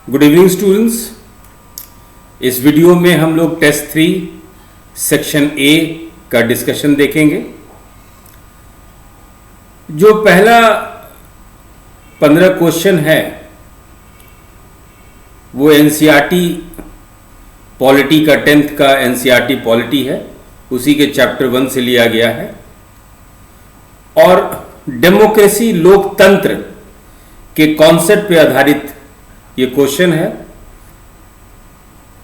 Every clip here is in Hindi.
Good evening students. इस वीडियो में हम लोग टेस्ट 3 सेक्शन ए का डिस्कशन देखेंगे। जो पहला 15 क्वेश्चन है वो एनसीईआरटी पॉलिटी का 10th का एनसीईआरटी पॉलिटी है, उसी के चैप्टर 1 से लिया गया है। और डेमोक्रेसी लोकतंत्र के कॉन्सेप्ट पे आधारित ये क्वेश्चन है।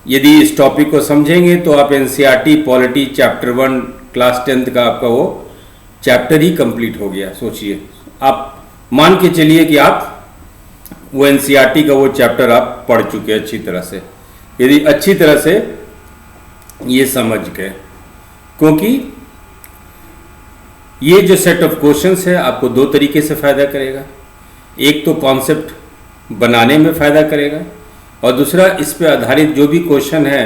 यदि इस टॉपिक को समझेंगे तो आप NCERT polity chapter 1 class 10th का आपका वो चैप्टर ही कंप्लीट हो गया। सोचिए, आप मान के चलिए कि आप वो एनसीईआरटी का वो चैप्टर आप पढ़ चुके अच्छी तरह से, यदि अच्छी तरह से ये समझ गए, क्योंकि ये जो सेट ऑफ क्वेश्चंस है आपको दो तरीके से फायदा करेगा। एक तो कॉन्सेप्ट बनाने में फायदा करेगा और दूसरा इस पे आधारित जो भी क्वेश्चन है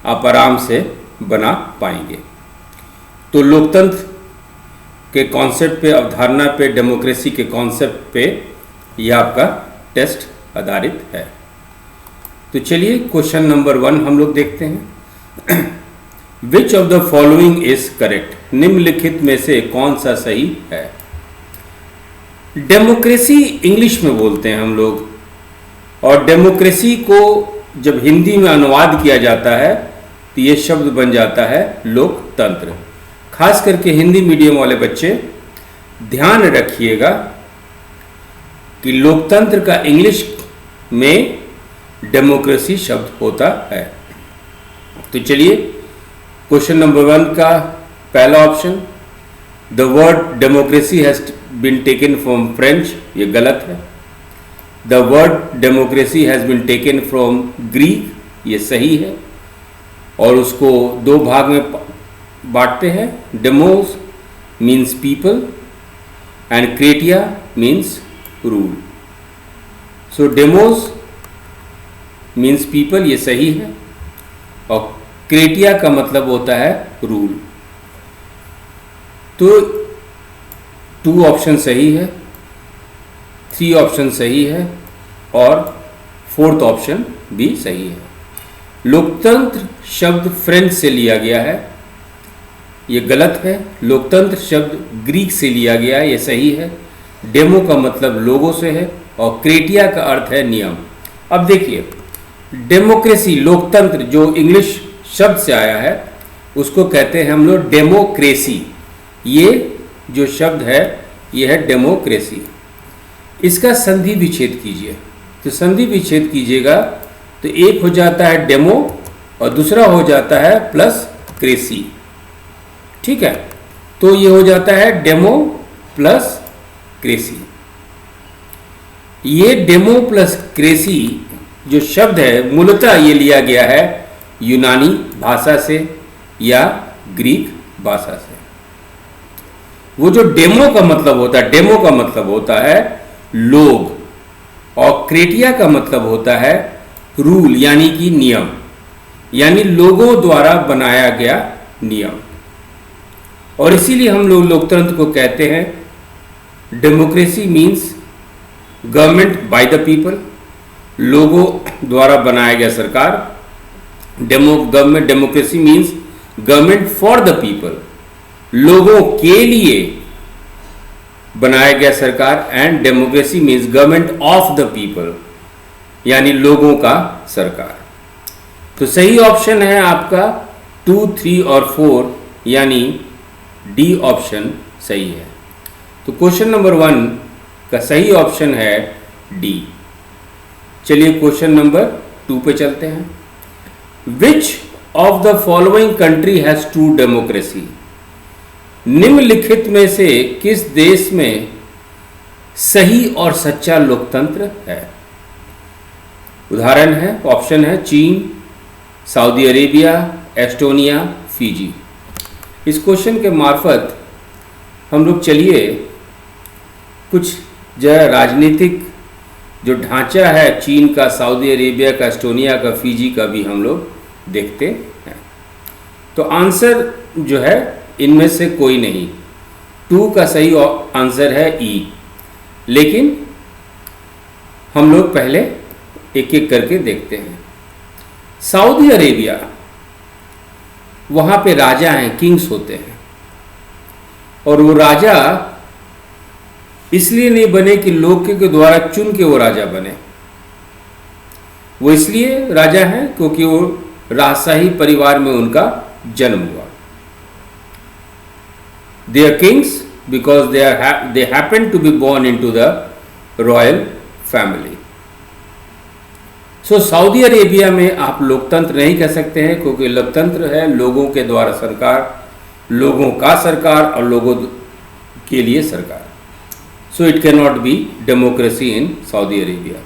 आप आराम से बना पाएंगे। तो लोकतंत्र के कॉन्सेप्ट पे, अवधारणा पे, डेमोक्रेसी के कॉन्सेप्ट पे यह आपका टेस्ट आधारित है। तो चलिए क्वेश्चन नंबर 1 हम लोग देखते हैं। विच of the following is correct? निम्नलिखित में से कौन सा सही है? डेमोक्रेसी इंग्लिश में बोलते हैं हम लोग, और डेमोक्रेसी को जब हिंदी में अनुवाद किया जाता है तो ये शब्द बन जाता है लोकतंत्र। खास करके हिंदी मीडियम वाले बच्चे ध्यान रखिएगा कि लोकतंत्र का इंग्लिश में डेमोक्रेसी शब्द होता है। तो चलिए क्वेश्चन नंबर 1 का पहला option, the word democracy has been taken from French, ये गलत है। The word democracy has been taken from Greek, ये सही है। और उसको दो भाग में बांटते हैं। Demos means people and kratia means rule. So demos means people, ये सही है, और क्रेटिया का मतलब होता है रूल। तो 2 ऑप्शन सही है, 3 ऑप्शन सही है और 4th ऑप्शन भी सही है। लोकतंत्र शब्द फ्रेंच से लिया गया है, ये गलत है। लोकतंत्र शब्द ग्रीक से लिया गया है, ये सही है। डेमो का मतलब लोगों से है और क्रेटिया का अर्थ है नियम। अब देखिए, डेमोक्रेसी लोकतंत्र जो इंग्लिश शब्द से आया है उसको कहते हैं हम लोग डेमोक्रेसी। ये जो शब्द है ये है डेमोक्रेसी। इसका संधि विच्छेद कीजिए, तो संधि विच्छेद कीजिएगा तो एक हो जाता है डेमो और दूसरा हो जाता है प्लस क्रेसी। ठीक है, तो ये हो जाता है डेमो प्लस क्रेसी। ये डेमो प्लस क्रेसी जो शब्द है मूलतः ये लिया गया है यूनानी भाषा से या ग्रीक भाषा से। वो जो डेमो का मतलब होता है, डेमो का मतलब होता है लोग, और क्रेटिया का मतलब होता है रूल यानी कि नियम, यानी लोगों द्वारा बनाया गया नियम। और इसीलिए हम लोग लोकतंत्र को कहते हैं democracy means government by the people, लोगों द्वारा बनाया गया सरकार। Government democracy means government for the people, लोगों के लिए बनाया गया सरकार। And democracy means government of the people, यानी लोगों का सरकार। तो सही ऑप्शन है आपका 2, 3 और 4, यानी डी ऑप्शन सही है। तो क्वेश्चन नंबर 1 का सही ऑप्शन है डी। चलिए क्वेश्चन नंबर 2 पे चलते हैं। विच of the following country has true democracy? निम्नलिखित में से किस देश में सही और सच्चा लोकतंत्र है? उदाहरण है, ऑप्शन है चीन, सऊदी अरेबिया, एस्टोनिया, फिजी। इस क्वेश्चन के मार्फत हम लोग चलिए कुछ जो राजनीतिक जो ढांचा है चीन का, सऊदी अरेबिया का, एस्टोनिया का, फिजी का भी हम लोग देखते हैं। तो आंसर जो है इनमें से कोई नहीं। 2 का सही आंसर है ई। लेकिन हम लोग पहले एक एक करके देखते हैं। सऊदी अरेबिया, वहाँ पे राजा हैं, किंग्स होते हैं, और वो राजा इसलिए नहीं बने कि लोग के द्वारा चुन के वो राजा बने। वो इसलिए राजा हैं क्योंकि वो राजशाही परिवार में उनका जन्म हुआ। They are kings because they happen to be born into the royal family. So Saudi Arabia में आप लोकतंत्र नहीं कह सकते हैं, क्योंकि लोकतंत्र है लोगों के द्वारा सरकार, लोगों का सरकार और लोगों के लिए सरकार। So it can not be democracy in Saudi Arabia.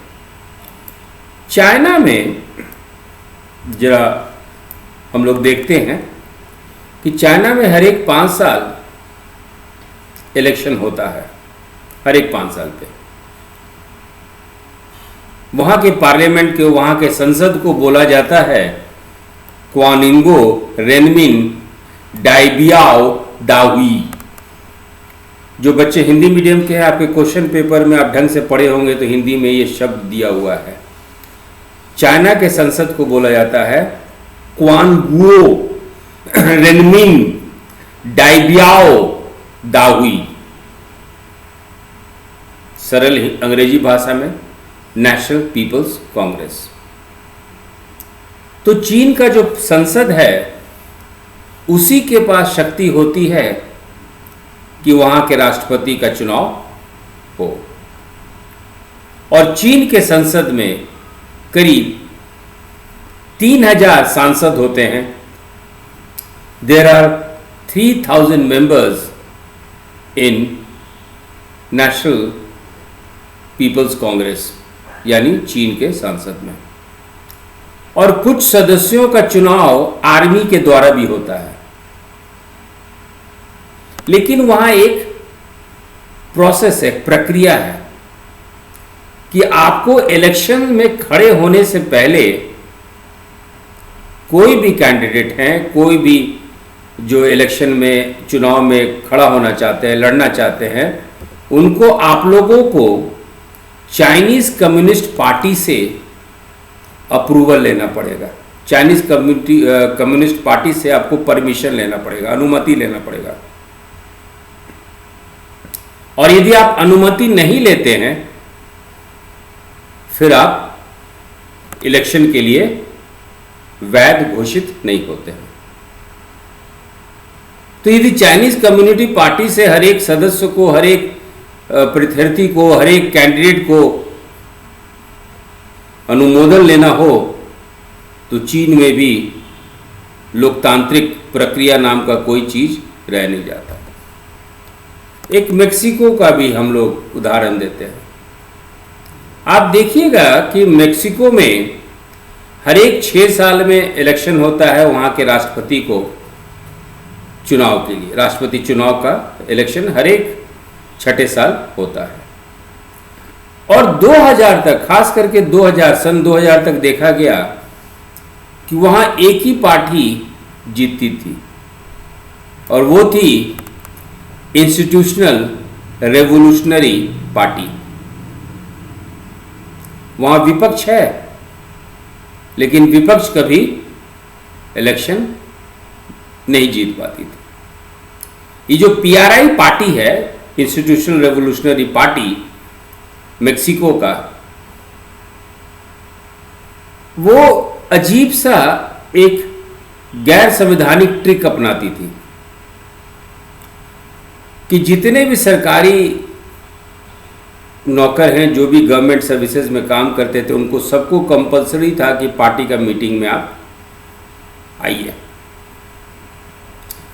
China में जरा हम लोग देखते हैं कि चाइना में हर एक 5 साल इलेक्शन होता है, हर एक 5 साल पे। वहाँ के पार्लियामेंट के, वहाँ के संसद को बोला जाता है क्वानिंगो रेनमिन डाइबियाओ दावी। जो बच्चे हिंदी मीडियम के हैं, आपके क्वेश्चन पेपर में आप ढंग से पढ़े होंगे तो हिंदी में ये शब्द दिया हुआ है। चाइना के संसद को बोला जाता है क्वानगुओ रेनमिन डाइबियाओ दावी। सरल अंग्रेजी भाषा में नेशनल पीपल्स कांग्रेस। तो चीन का जो संसद है उसी के पास शक्ति होती है कि वहां के राष्ट्रपति का चुनाव हो, और चीन के संसद में करीब 3000 सांसद होते हैं। There are 3000 members in National People's Congress, यानी चीन के संसद में। और कुछ सदस्यों का चुनाव आर्मी के द्वारा भी होता है। लेकिन वहां एक प्रोसेस है, प्रक्रिया है कि आपको इलेक्शन में खड़े होने से पहले कोई भी कैंडिडेट हैं, कोई भी जो इलेक्शन में चुनाव में खड़ा होना चाहते हैं, लड़ना चाहते हैं, उनको आप लोगों को चाइनीज कम्युनिस्ट पार्टी से अप्रूवल लेना पड़ेगा। चाइनीज कम्युनिस्ट पार्टी से आपको परमिशन लेना पड़ेगा, अनुमति लेना पड़ेगा। और यदि आप अनुमति नहीं लेते हैं फिर आप इलेक्शन के लिए वैध घोषित नहीं होते हैं। तो यदि चाइनीज कम्युनिटी पार्टी से हर एक सदस्य को, हर एक प्रत्याशी को, हर एक कैंडिडेट को अनुमोदन लेना हो तो चीन में भी लोकतांत्रिक प्रक्रिया नाम का कोई चीज रह नहीं जाता। एक मेक्सिको का भी हम लोग उदाहरण देते हैं। आप देखिएगा कि मेक्सिको में हर एक 6 साल में इलेक्शन होता है वहाँ के राष्ट्रपति को चुनाव के लिए। राष्ट्रपति चुनाव का इलेक्शन हर एक 6 साल होता है। और 2000 तक, खास करके सन 2000 तक देखा गया कि वहाँ एक ही पार्टी जीतती थी और वो थी इंस्टीट्यूशनल रेवोल्यूशनरी पार्टी। वहाँ विपक्ष है लेकिन विपक्ष कभी इलेक्शन नहीं जीत पाती थी। ये जो पीआरआई पार्टी है, इंस्टीट्यूशनल रेवोल्यूशनरी पार्टी मेक्सिको का, वो अजीब सा एक गैर संवैधानिक ट्रिक अपनाती थी कि जितने भी सरकारी नौकर हैं, जो भी गवर्नमेंट सर्विसेज में काम करते थे, उनको सबको कंपलसरी था कि पार्टी का मीटिंग में आप आइए।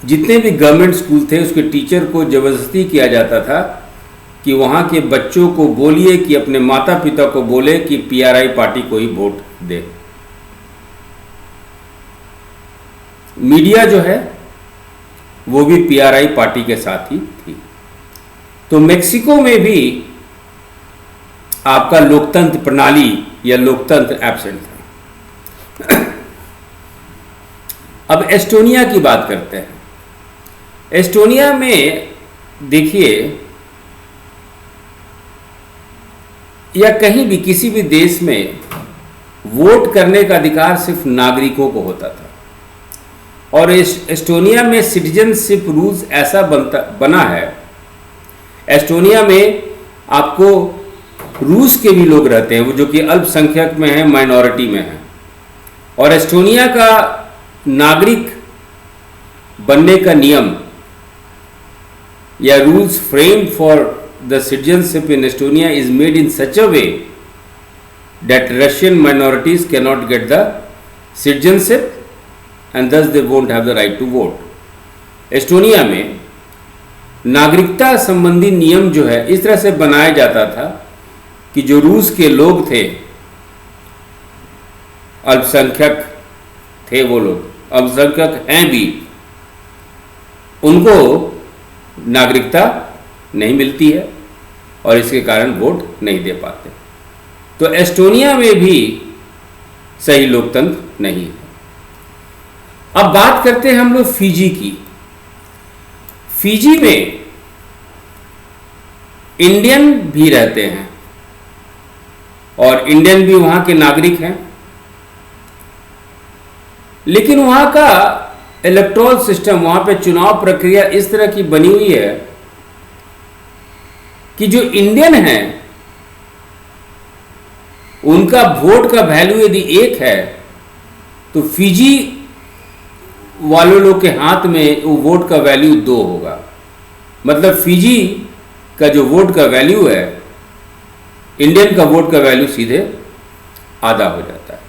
जितने भी गवर्नमेंट स्कूल थे उसके टीचर को जबरदस्ती किया जाता था कि वहाँ के बच्चों को बोलिए कि अपने माता पिता को बोले कि पीआरआई पार्टी को ही वोट दे। मीडिया जो है वो भी पीआरआई पार्टी के साथ ही थी। तो मेक्सिको में भी आपका लोकतंत्र प्रणाली या लोकतंत्र एब्सेंट था। अब एस्टोनिया की बात करते हैं। एस्टोनिया में देखिए, या कहीं भी किसी भी देश में वोट करने का अधिकार सिर्फ नागरिकों को होता था। और एस्टोनिया में सिटीजनशिप रूल्स ऐसा बना है, एस्टोनिया में आपको रूस के भी लोग रहते हैं, वो जो कि अल्पसंख्यक में हैं, माइनॉरिटी में हैं। और एस्टोनिया का नागरिक बनने का नियम या rules frame for the citizenship in Estonia is made in such a way that Russian minorities cannot get the citizenship and thus they won't have the right to vote. Estonia में नागरिकता संबंधी नियम जो है इस तरह से बनाया जाता था कि जो रूस के लोग थे, अल्पसंख्यक थे, वो लोग अल्पसंख्यक हैं भी, उनको नागरिकता नहीं मिलती है और इसके कारण वोट नहीं दे पाते। तो एस्टोनिया में भी सही लोकतंत्र नहीं है। अब बात करते हैं हम लोग फिजी की। फिजी में इंडियन भी रहते हैं और इंडियन भी वहां के नागरिक हैं, लेकिन वहां का इलेक्टोरल सिस्टम, वहां पे चुनाव प्रक्रिया इस तरह की बनी हुई है कि जो इंडियन हैं उनका वोट का वैल्यू यदि 1 है तो फिजी वालों लोग के हाथ में वो वोट का वैल्यू 2 होगा। मतलब फिजी का जो वोट का वैल्यू है, इंडियन का वोट का वैल्यू सीधे आधा हो जाता है।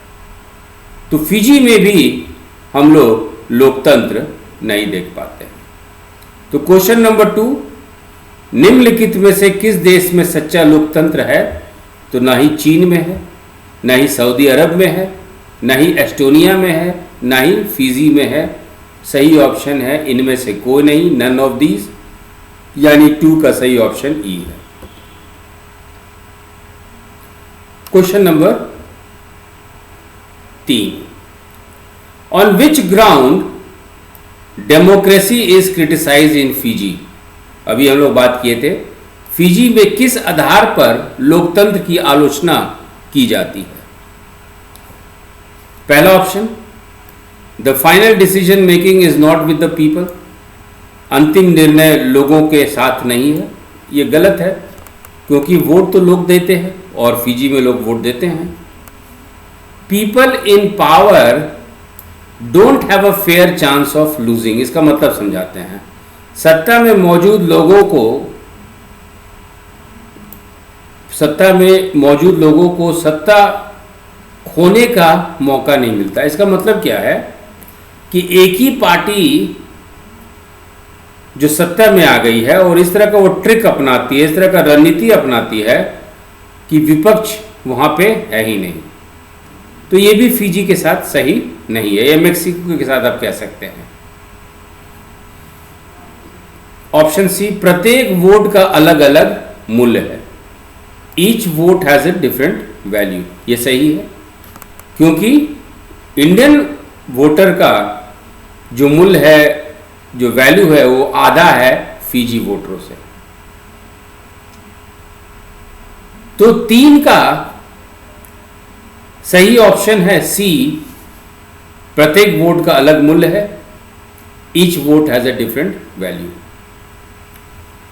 तो फिजी में भी हम लोग लोकतंत्र नहीं देख पाते। तो क्वेश्चन नंबर 2, निम्नलिखित में से किस देश में सच्चा लोकतंत्र है? तो ना ही चीन में है, ना ही सऊदी अरब में है, ना ही एस्टोनिया में है, ना ही फिजी में है। सही ऑप्शन है इनमें से कोई नहीं, नन ऑफ दीज, यानी 2 का सही ऑप्शन ई है। Question number 3, on which ground democracy is criticised in Fiji? अभी हम लोग बात किए थे, फिजी में किस आधार पर लोकतंत्र की आलोचना की जाती है? पहला option, the final decision making is not with the people, अंतिम निर्णय लोगों के साथ नहीं है। ये गलत है, क्योंकि वोट तो लोग देते हैं और फिजी में लोग वोट देते हैं। People in power don't have a fair chance of losing, इसका मतलब समझाते हैं। सत्ता में मौजूद लोगों को सत्ता खोने का मौका नहीं मिलता। इसका मतलब क्या है कि एक ही पार्टी जो सत्ता में आ गई है और इस तरह का वो ट्रिक अपनाती है, इस तरह का रणनीति अपनाती है कि विपक्ष वहां पे है ही नहीं। तो ये भी फिजी के साथ सही नहीं है, ये मेक्सिको के साथ आप कह सकते हैं। ऑप्शन सी, प्रत्येक वोट का अलग अलग मूल्य है, each vote has a different value. ये सही है, क्योंकि इंडियन वोटर का जो मूल्य है, जो वैल्यू है, वो आधा है फिजी वोटरों से। तो 3 का सही ऑप्शन है सी, प्रत्येक वोट का अलग मूल्य है, each vote has a different value.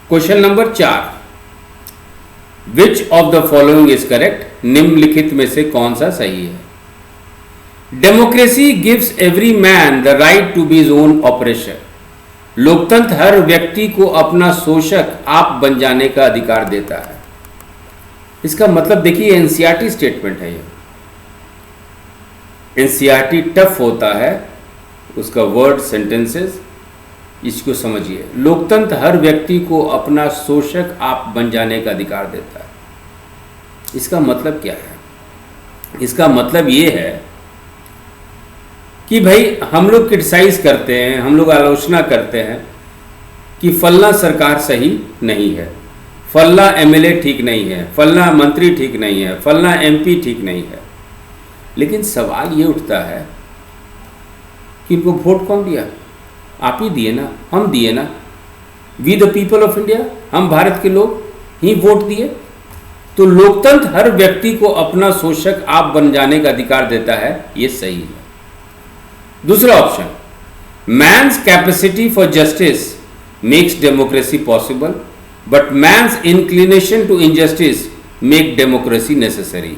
Question number 4, which of the following is correct? निम्नलिखित में से कौन सा सही है? Democracy gives every man the right to be his own operation, लोकतंत्र हर व्यक्ति को अपना शोषक आप बन जाने का अधिकार देता है। इसका मतलब देखिए, एनसीईआरटी स्टेटमेंट है ये। एनसीईआरटी टफ होता है, उसका वर्ड सेंटेंसेस, इसको समझिए। लोकतंत्र हर व्यक्ति को अपना शोषक आप बन जाने का अधिकार देता है। इसका मतलब क्या है? इसका मतलब ये है कि भाई हम लोग क्रिटिसाइज करते हैं, हम लोग आलोचना करते हैं कि फलना सरकार सही नहीं है, फलना एमएलए ठीक नहीं है, फलना मंत्री ठीक नहीं है, फलना एमपी ठीक नहीं है। लेकिन सवाल ये उठता है कि इनको वोट कौन दिया? आप ही दिए ना, हम दिए ना। We the people of India, हम भारत के लोग ही वोट दिए। तो लोकतंत्र हर व्यक्ति को अपना शोषक आप बन जाने का अधिकार देता है, ये सही है। दूसरा option, man's capacity for justice makes democracy possible but man's inclination to injustice make democracy necessary.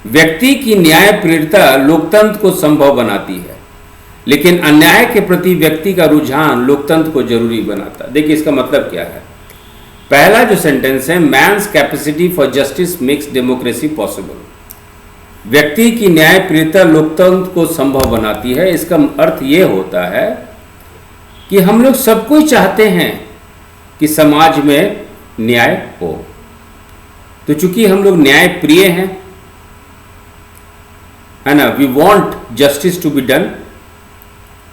व्यक्ति की न्याय प्रेरिता लोकतंत्र को संभव बनाती है, लेकिन अन्याय के प्रति व्यक्ति का रुझान लोकतंत्र को जरूरी बनाता है। देखिए इसका मतलब क्या है। पहला जो सेंटेंस है, man's capacity for justice makes democracy possible, व्यक्ति की न्याय प्रियता लोकतंत्र को संभव बनाती है। इसका अर्थ यह होता है कि हम लोग सब कुछ चाहते हैं कि समाज में न्याय हो। तो चूंकि हम लोग न्याय प्रिय हैं, है ना, we want justice to be done,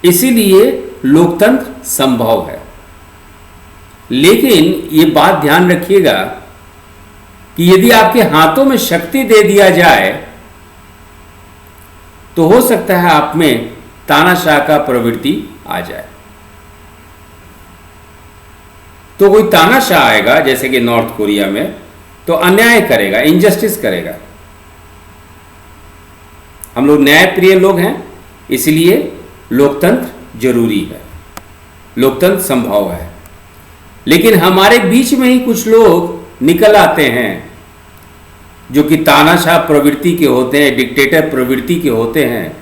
इसीलिए लोकतंत्र संभव है। लेकिन ये बात ध्यान रखिएगा कि यदि आपके हाथों में शक्ति दे दिया जाए तो हो सकता है आप में तानाशाह का प्रवृत्ति आ जाए। तो कोई तानाशाह आएगा जैसे कि नॉर्थ कोरिया में, तो अन्याय करेगा, इनजस्टिस करेगा। हम लोग न्यायप्रिय लोग हैं, इसलिए लोकतंत्र जरूरी है, लोकतंत्र संभव है। लेकिन हमारे बीच में ही कुछ लोग निकल आते हैं जो कि तानाशाह प्रवृत्ति के होते हैं, डिक्टेटर प्रवृत्ति के होते हैं,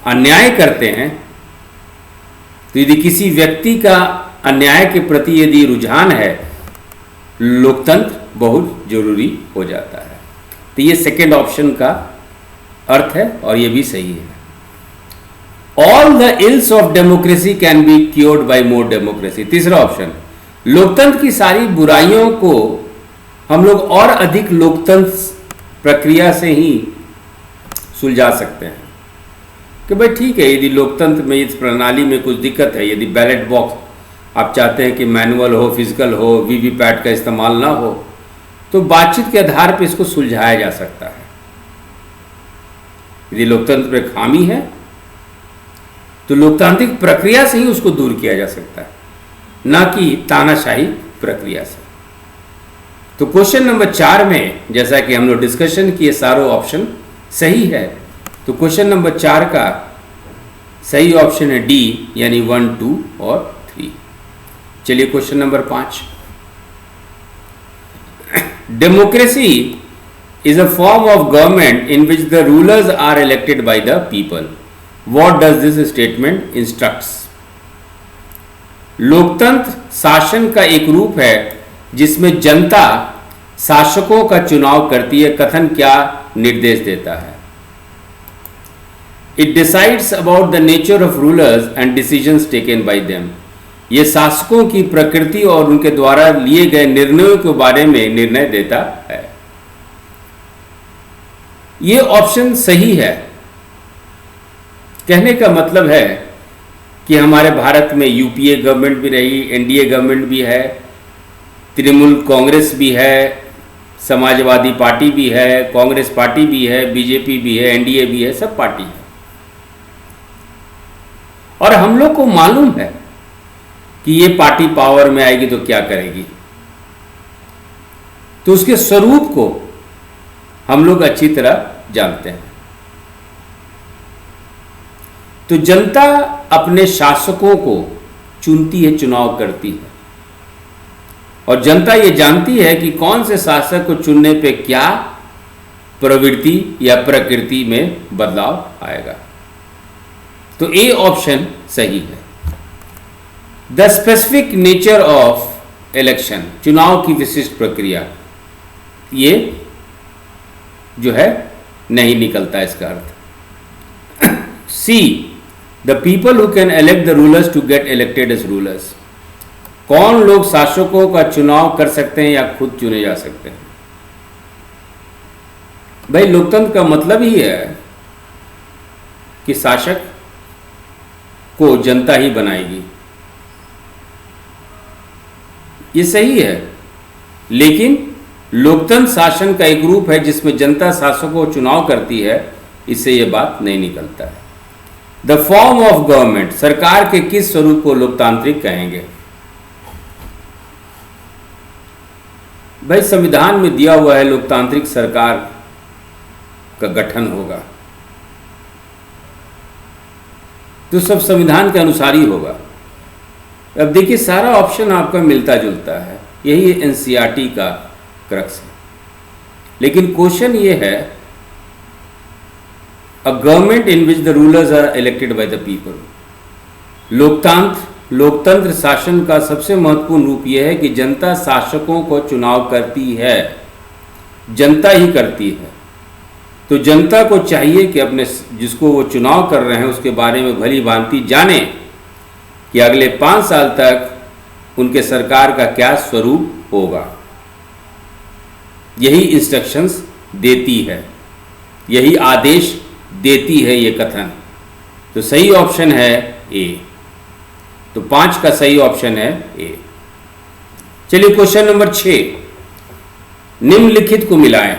अन्याय करते हैं। तो यदि किसी व्यक्ति का अन्याय के प्रति यदि रुझान है, लोकतंत्र बहुत जरूरी हो जाता है। तो ये सेकेंड ऑप्शन का अर्थ है और ये भी सही है। All the ills of democracy can be cured by more democracy. तीसरा ऑप्शन, लोकतंत्र की सारी बुराइयों को हम लोग और अधिक लोकतंत्र प्रक्रिया से ही सुलझा सकते हैं। कि भाई ठीक है, यदि लोकतंत्र में इस प्रणाली में कुछ दिक्कत है, यदि बैलेट बॉक्स आप चाहते हैं कि मैनुअल हो, फिजिकल हो, वीवीपैट का इस्तेमाल ना हो, तो बातचीत के आधार पर इसको सुलझाया जा सकता है। यदि लोकतंत्र में खामी है तो लोकतांत्रिक प्रक्रिया से ही उसको दूर किया जा सकता है, ना कि तानाशाही प्रक्रिया से। तो क्वेश्चन नंबर 4 में जैसा कि हम लोग डिस्कशन किए, सारों ऑप्शन सही है। तो क्वेश्चन नंबर 4 का सही ऑप्शन है डी, यानी 1, 2 और 3। चलिए question number 5। Democracy is a form of government in which the rulers are elected by the people. What does this statement instructs? लोकतंत्र शासन का एक रूप है जिसमें जनता शासकों का चुनाव करती है। कथन क्या निर्देश देता है? It decides about the nature of rulers and decisions taken by them. ये शासकों की प्रकृति और उनके द्वारा लिए गए निर्णयों के बारे में निर्णय देता है। ये ऑप्शन सही है। कहने का मतलब है कि हमारे भारत में यूपीए गवर्नमेंट भी रही, एनडीए गवर्नमेंट भी है, तृणमूल कांग्रेस भी है, समाजवादी पार्टी भी है, कांग्रेस पार्टी भी है, बीजेपी भी है, एनडीए भी है, सब पार्टी है। और हम लोग को मालूम है कि ये पार्टी पावर में आएगी तो क्या करेगी। तो उसके स्वरूप को हम लोग अच्छी तरह जानते हैं। तो जनता अपने शासकों को चुनती है, चुनाव करती है, और जनता ये जानती है कि कौन से शासक को चुनने पे क्या प्रवृत्ति या प्रकृति में बदलाव आएगा। तो ए ऑप्शन सही है। The specific nature of election, चुनाव की विशिष्ट प्रक्रिया, ये जो है नहीं निकलता इसका अर्थ। See, the people who can elect the rulers to get elected as rulers, कौन लोग शासकों का चुनाव कर सकते हैं या खुद चुने जा सकते हैं। भाई लोकतंत्र का मतलब ही है कि शासक को जनता ही बनाएगी, ये सही है। लेकिन लोकतंत्र शासन का एक रूप है जिसमें जनता शासकों को चुनाव करती है, इससे यह बात नहीं निकलता है। द फॉर्म ऑफ गवर्नमेंट, सरकार के किस स्वरूप को लोकतांत्रिक कहेंगे। भाई संविधान में दिया हुआ है लोकतांत्रिक सरकार का गठन होगा, तो सब संविधान के अनुसार ही होगा। अब देखिए सारा ऑप्शन आपका मिलता जुलता है, यही एनसीईआरटी का क्रक्स है। लेकिन क्वेश्चन ये है, a government in which the rulers are elected by the people. लोकतंत्र शासन का सबसे महत्वपूर्ण रूप यह है कि जनता शासकों को चुनाव करती है, जनता ही करती है। तो जनता को चाहिए कि अपने जिसको वो चुनाव कर रहे हैं उसके बारे में भली भांति जाने कि अगले 5 साल तक उनके सरकार का क्या स्वरूप होगा। यही इंस्ट्रक्शंस देती है, यही आदेश देती है ये कथन। तो सही ऑप्शन है ए। तो 5 का सही ऑप्शन है ए। चलिए क्वेश्चन नंबर 6, निम्नलिखित को मिलाएं।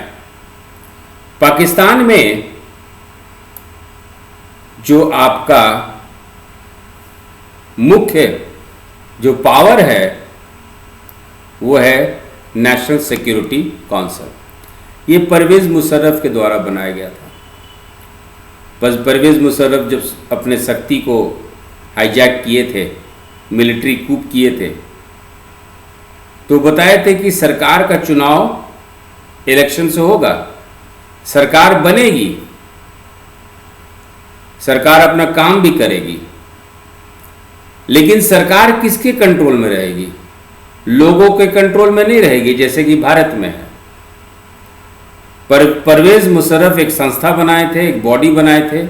पाकिस्तान में जो आपका मुख्य जो पावर है वो है नेशनल सिक्योरिटी काउंसिल। ये परवेज़ मुशर्रफ के द्वारा बनाया गया था। बस परवेज़ मुशर्रफ जब अपने शक्ति को हाईजैक किए थे, मिलिट्री कूप किए थे, तो बताए थे कि सरकार का चुनाव इलेक्शन से होगा, सरकार बनेगी, सरकार अपना काम भी करेगी, लेकिन सरकार किसके कंट्रोल में रहेगी? लोगों के कंट्रोल में नहीं रहेगी, जैसे कि भारत में है। परवेज़ मुशर्रफ एक संस्था बनाए थे, एक बॉडी बनाए थे,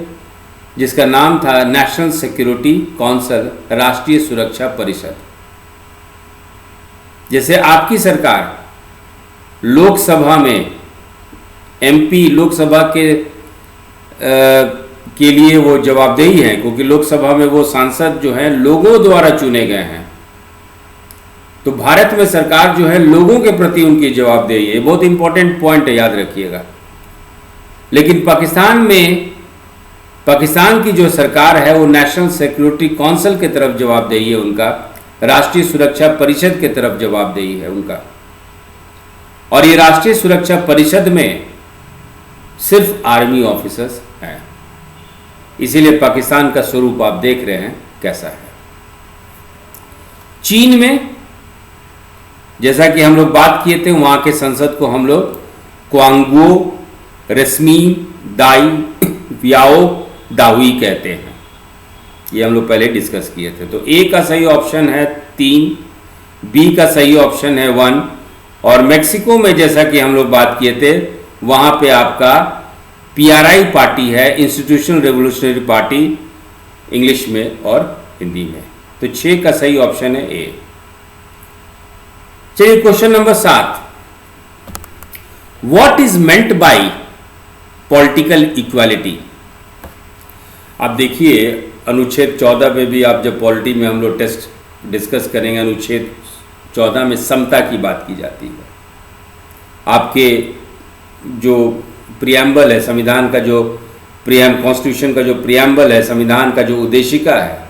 जिसका नाम था नेशनल सिक्योरिटी काउंसिल, राष्ट्रीय सुरक्षा परिषद। जैसे आपकी सरकार लोकसभा में एमपी, लोकसभा के लिए वो जवाबदेही है, क्योंकि लोकसभा में वो सांसद जो हैं लोगों द्वारा चुने गए हैं। तो भारत में सरकार जो है लोगों के प्रति उनकी जवाबदेही है। बहुत इंपॉर्टेंट पॉइंट है, याद रखिएगा। लेकिन पाकिस्तान की जो सरकार है वो नेशनल सिक्योरिटी काउंसिल की तरफ जवाबदेही है उनका, राष्ट्रीय सुरक्षा परिषद की तरफ जवाबदेही है उनका। और ये राष्ट्रीय सुरक्षा परिषद में सिर्फ आर्मी ऑफिसर्स हैं। इसीलिए पाकिस्तान का स्वरूप आप देख रहे हैं कैसा है। चीन में जैसा कि हम लोग बात किए थे, वहां के संसद को हम लोग क्वांगुओ, रश्मि, दाई, व्याओ, दाहुई कहते हैं। ये हम लोग पहले डिस्कस किए थे। तो ए का सही ऑप्शन है 3, बी का सही ऑप्शन है 1, और मेक्सिको में जैसा कि हम लोग बात किए थे वहां पे आपका पीआरआई पार्टी है, इंस्टीट्यूशनल रेवोल्यूशनरी पार्टी, इंग्लिश में और हिंदी में। तो 6 का सही ऑप्शन है ए। चलिए question number 7, what is meant by political equality. आप देखिए अनुच्छेद 14 में भी, आप जब पॉलिटी में हम लोग टेस्ट डिस्कस करेंगे, अनुच्छेद 14 में समता की बात की जाती है। आपके जो प्रियम्बल है, संविधान का जो कॉन्स्टिट्यूशन का जो प्रियम्बल है, संविधान का जो उद्देशिका है,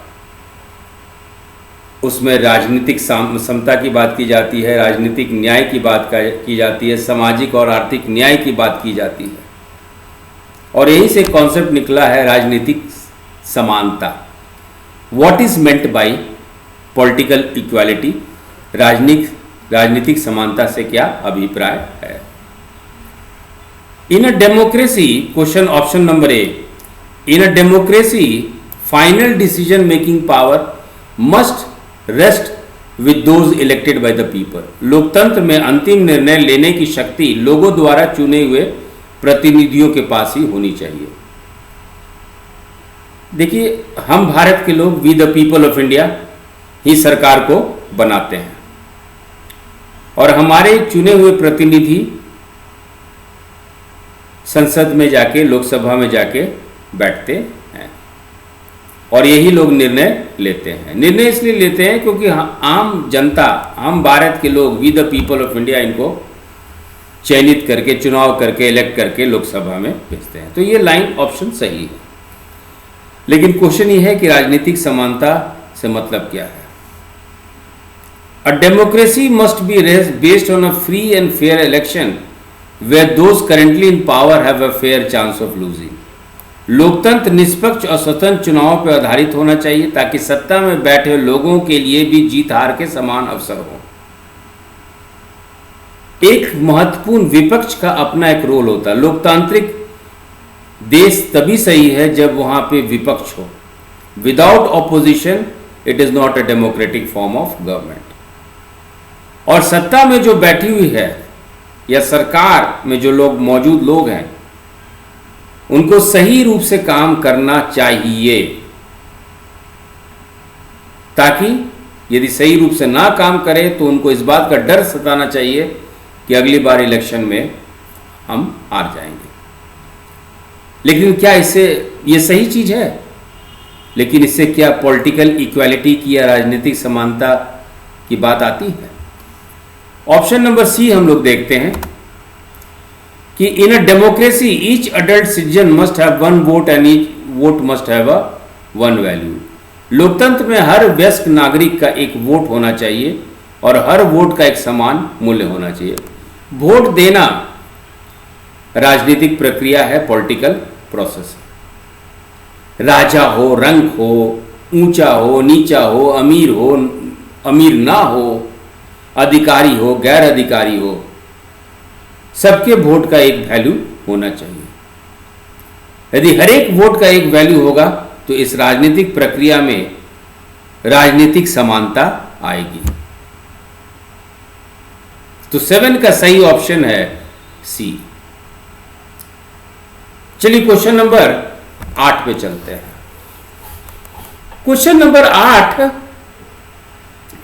उसमें राजनीतिक समता की बात की जाती है, राजनीतिक न्याय की बात की जाती है, सामाजिक और आर्थिक न्याय की बात की जाती है। और यही से कॉन्सेप्ट निकला है राजनीतिक समानता। What is meant by political equality, राजनीतिक समानता से क्या अभिप्राय है। In a democracy, question option number A, in a democracy final decision making power must rest with those elected by the people. लोकतंत्र में अंतिम निर्णय लेने की शक्ति लोगों द्वारा चुने हुए प्रतिनिधियों के पास ही होनी चाहिए। देखिए हम भारत के लोग, we the people of India ही सरकार को बनाते हैं, और हमारे चुने हुए प्रतिनिधि संसद में जाके, लोकसभा में जाके बैठते हैं, और यही लोग निर्णय लेते हैं। निर्णय इसलिए लेते हैं क्योंकि आम जनता, हम भारत के लोग, we the people of India, इनको चयनित करके, चुनाव करके, इलेक्ट करके लोकसभा में भेजते हैं। तो ये लाइन ऑप्शन सही है। लेकिन क्वेश्चन ये है कि राजनीतिक समानता से मतलब क्या है। A democracy must be based on a free and fair election where those currently in power have a fair chance of losing. लोकतंत्र निष्पक्ष और स्वतंत्र चुनाव पर आधारित होना चाहिए ताकि सत्ता में बैठे लोगों के लिए भी जीत हार के समान अवसर हो। एक महत्वपूर्ण विपक्ष का अपना एक रोल होता है। लोकतांत्रिक देश तभी सही है जब वहां पे विपक्ष हो। Without opposition it is not a democratic form of government. और सत्ता में जो बैठी हुई है या सरकार में जो लोग मौजूद लोग हैं उनको सही रूप से काम करना चाहिए, ताकि यदि सही रूप से ना काम करे तो उनको इस बात का डर सताना चाहिए कि अगली बार इलेक्शन में हम हार जाएंगे। लेकिन क्या इससे ये सही चीज है? लेकिन इससे क्या पॉलिटिकल इक्वालिटी की या राजनीतिक समानता की बात आती है? ऑप्शन नंबर सी हम लोग देखते हैं कि in a democracy each adult citizen must have one vote and each vote must have a one value. लोकतंत्र में हर वयस्क नागरिक का एक वोट होना चाहिए और हर वोट का एक समान मूल्य होना चाहिए। वोट देना राजनीतिक प्रक्रिया है, पॉलिटिकल प्रोसेस। राजा हो, रंग हो, ऊंचा हो, नीचा हो, अमीर ना हो, अधिकारी हो, गैर अधिकारी हो, सबके वोट का एक वैल्यू होना चाहिए। यदि हर एक वोट का एक वैल्यू होगा तो इस राजनीतिक प्रक्रिया में राजनीतिक समानता आएगी। तो 7 का सही ऑप्शन है सी। चलिए क्वेश्चन नंबर 8 पे चलते हैं। क्वेश्चन नंबर 8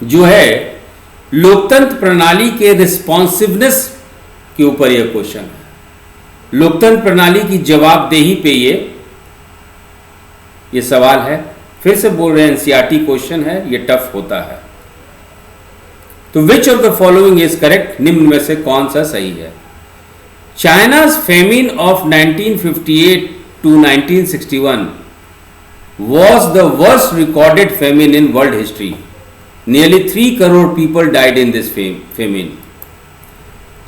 जो है लोकतंत्र प्रणाली के रिस्पॉन्सिवनेस के ऊपर यह क्वेश्चन है। लोकतंत्र प्रणाली की जवाबदेही पे ये सवाल है। फिर से बोल रहे हैं एनसीईआरटी क्वेश्चन है, ये टफ होता है। तो विच of the following is correct? निम्न में से कौन सा सही है? China's feminine of 1958 to 1961 was the worst recorded famine in world history. Nearly 3 crore people died in this famine.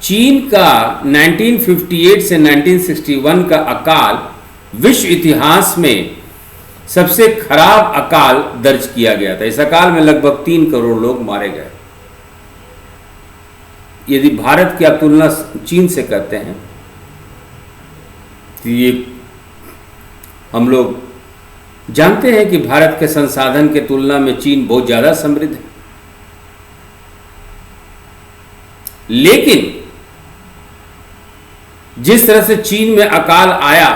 चीन का 1958 से 1961 का अकाल विश्व इतिहास में सबसे खराब अकाल दर्ज किया गया था। इस अकाल में लगभग 3 करोड़ लोग मारे गए। यदि भारत की आप तुलना चीन से करते हैं तो ये हम लोग जानते हैं कि भारत के संसाधन के तुलना में चीन बहुत ज्यादा समृद्ध है। लेकिन जिस तरह से चीन में अकाल आया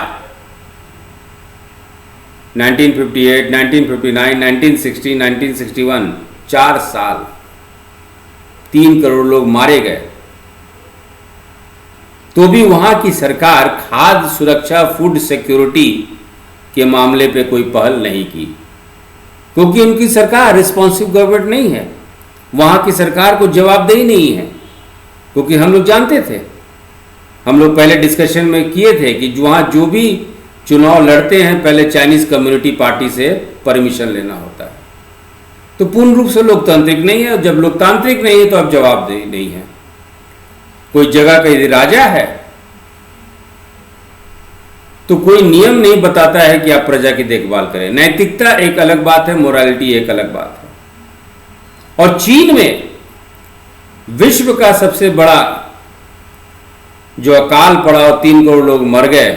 1958, 1959, 1960, 1961, 4 साल 3 करोड़ लोग मारे गए, तो भी वहां की सरकार खाद्य सुरक्षा, फूड सिक्योरिटी के मामले पे कोई पहल नहीं की, क्योंकि उनकी सरकार रिस्पॉन्सिव गवर्नमेंट नहीं है। वहां की सरकार को जवाबदेही नहीं है, क्योंकि हम लोग जानते थे, हम लोग पहले डिस्कशन में किए थे कि वहां जो भी चुनाव लड़ते हैं पहले चाइनीज कम्युनिटी पार्टी से परमिशन लेना होता है। तो पूर्ण रूप से लोकतांत्रिक नहीं है। जब लोकतांत्रिक नहीं है तो अब जवाबदेही नहीं है। कोई जगह का यदि राजा है तो कोई नियम नहीं बताता है कि आप प्रजा की देखभाल करें। नैतिकता एक अलग बात है, मोरालिटी एक अलग बात है। और चीन में विश्व का सबसे बड़ा जो अकाल पड़ा और 3 करोड़ लोग मर गए,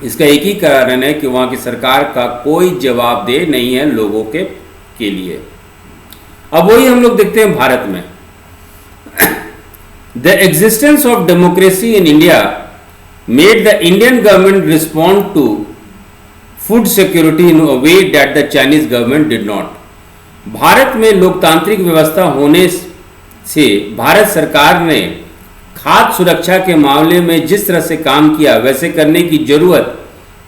इसका एक ही कारण है कि वहां की सरकार का कोई जवाबदेह नहीं है लोगों के लिए। अब वही हम लोग देखते हैं भारत में। The existence of democracy in India made the Indian government respond to food security in a way that the Chinese government did not. भारत में लोकतांत्रिक व्यवस्था होने से भारत सरकार ने खाद्य सुरक्षा के मामले में जिस तरह से काम किया वैसे करने की जरूरत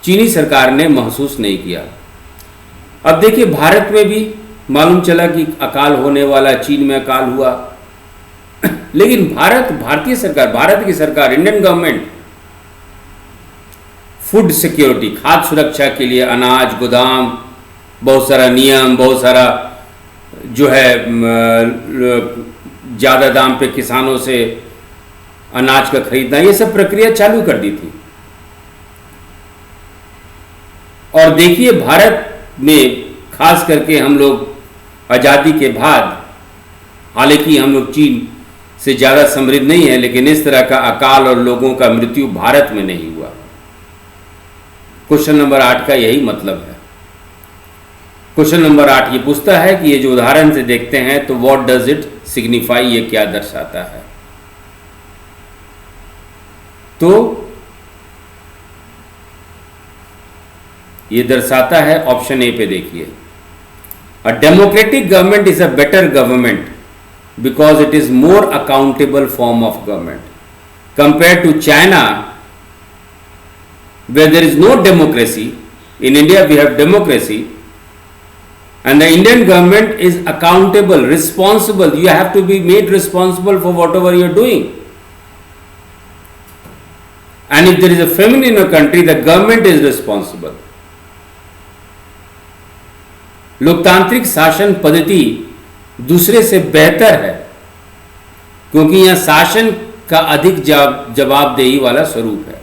चीनी सरकार ने महसूस नहीं किया। अब देखिए भारत में भी मालूम चला कि अकाल होने वाला, चीन में अकाल हुआ, लेकिन भारतीय सरकार, भारत की सरकार, इंडियन गवर्नमेंट फूड सिक्योरिटी, खाद्य सुरक्षा के लिए अनाज, गोदाम, बहुत सारा नियम, बहुत सारा जो है ज़्यादा दाम पे किसानों से अनाज का खरीदना, ये सब प्रक्रिया चालू कर दी थी। और देखिए भारत में खास करके हम लोग आज़ादी के बाद, हालांकि हम लोग चीन से ज़्यादा समृद्ध नहीं है, लेकिन इस तरह का अकाल और लोगों का मृत्यु भारत में नहीं हुआ। क्वेश्चन नंबर 8 का यही मतलब है। क्वेश्चन नंबर 8 ये पूछता है कि ये जो उदाहरण से देखते हैं तो व्हाट डज इट सिग्निफाई, ये क्या दर्शाता है। तो ये दर्शाता है, ऑप्शन ए पे देखिए, a democratic government is a better government because it is more accountable form of government compared to China where there is no democracy. In India we have democracy and the Indian government is accountable, responsible. You have to be made responsible for whatever you are doing. And if there is a famine in a country, the government is responsible. लोकतांत्रिक शासन पद्धति दूसरे से बेहतर है क्योंकि यह शासन का अधिक जवाबदेही वाला स्वरूप है।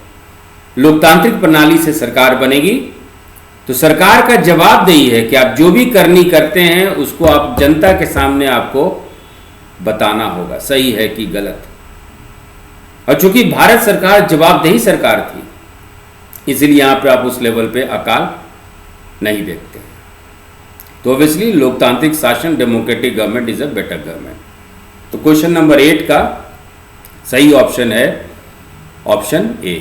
लोकतांत्रिक प्रणाली से सरकार बनेगी तो सरकार का जवाबदेही है कि आप जो भी करनी करते हैं उसको आप जनता के सामने आपको बताना होगा, सही है कि गलत। और चूंकि भारत सरकार जवाबदेही सरकार थी, इसलिए यहां पे आप उस लेवल पे अकाल नहीं देखते हैं। तो ऑब्वियसली लोकतांत्रिक शासन, democratic government is a better government. तो क्वेश्चन नंबर 8 का सही ऑप्शन है option A.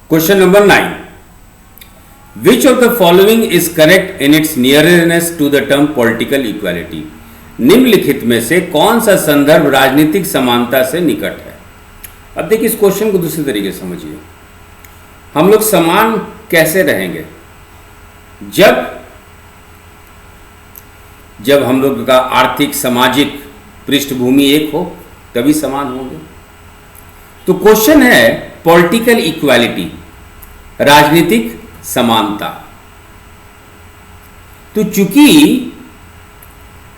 Question number 9, which of the following is correct in its nearness to the term political equality. निम्नलिखित में से कौन सा संदर्भ राजनीतिक समानता से निकट है। अब देखिए इस क्वेश्चन को दूसरे तरीके से समझिए। हम लोग समान कैसे रहेंगे? जब हम लोग का आर्थिक सामाजिक पृष्ठभूमि एक हो तभी समान होंगे। तो क्वेश्चन है पॉलिटिकल इक्वालिटी, राजनीतिक समानता। तो चूंकि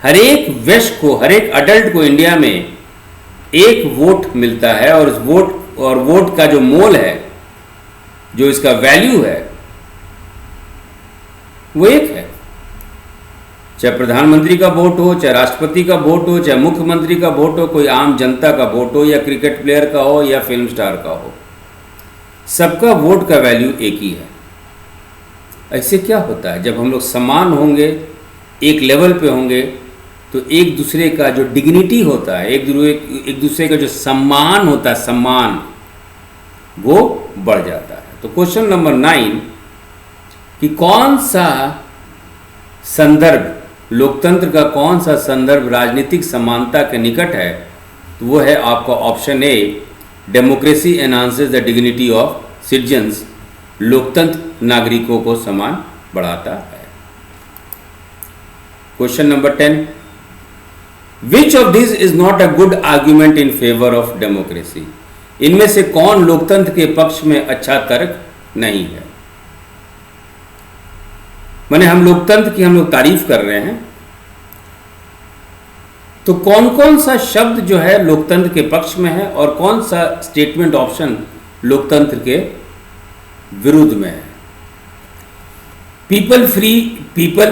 हर एक वयस्क को, हर एक अडल्ट को इंडिया में एक वोट मिलता है और उस वोट का जो मोल है, जो इसका वैल्यू है, वो एक है। चाहे प्रधानमंत्री का वोट हो, चाहे राष्ट्रपति का वोट हो, चाहे मुख्यमंत्री का वोट हो, कोई आम जनता का वोट हो, या क्रिकेट प्लेयर का हो, या फिल्म स्टार का हो, सबका वोट का वैल्यू एक ही है। ऐसे क्या होता है जब हम लोग समान होंगे, एक लेवल पे होंगे, तो एक दूसरे का जो डिग्निटी होता है, एक दूसरे का जो सम्मान होता है, सम्मान वो बढ़ जाता है। तो क्वेश्चन नंबर 9 कि कौन सा संदर्भ, लोकतंत्र का कौन सा संदर्भ राजनीतिक समानता के निकट है, तो वो है आपका option A, democracy enhances the dignity of citizens. लोकतंत्र नागरिकों को समान बढ़ाता है। Question number 10, which of this is not a good argument in favour of democracy. इनमें से कौन लोकतंत्र के पक्ष में अच्छा तर्क नहीं है। माने हम लोकतंत्र की हम लोग तारीफ कर रहे हैं, तो कौन कौन सा शब्द जो है लोकतंत्र के पक्ष में है और कौन सा स्टेटमेंट ऑप्शन लोकतंत्र के विरुद्ध में है। People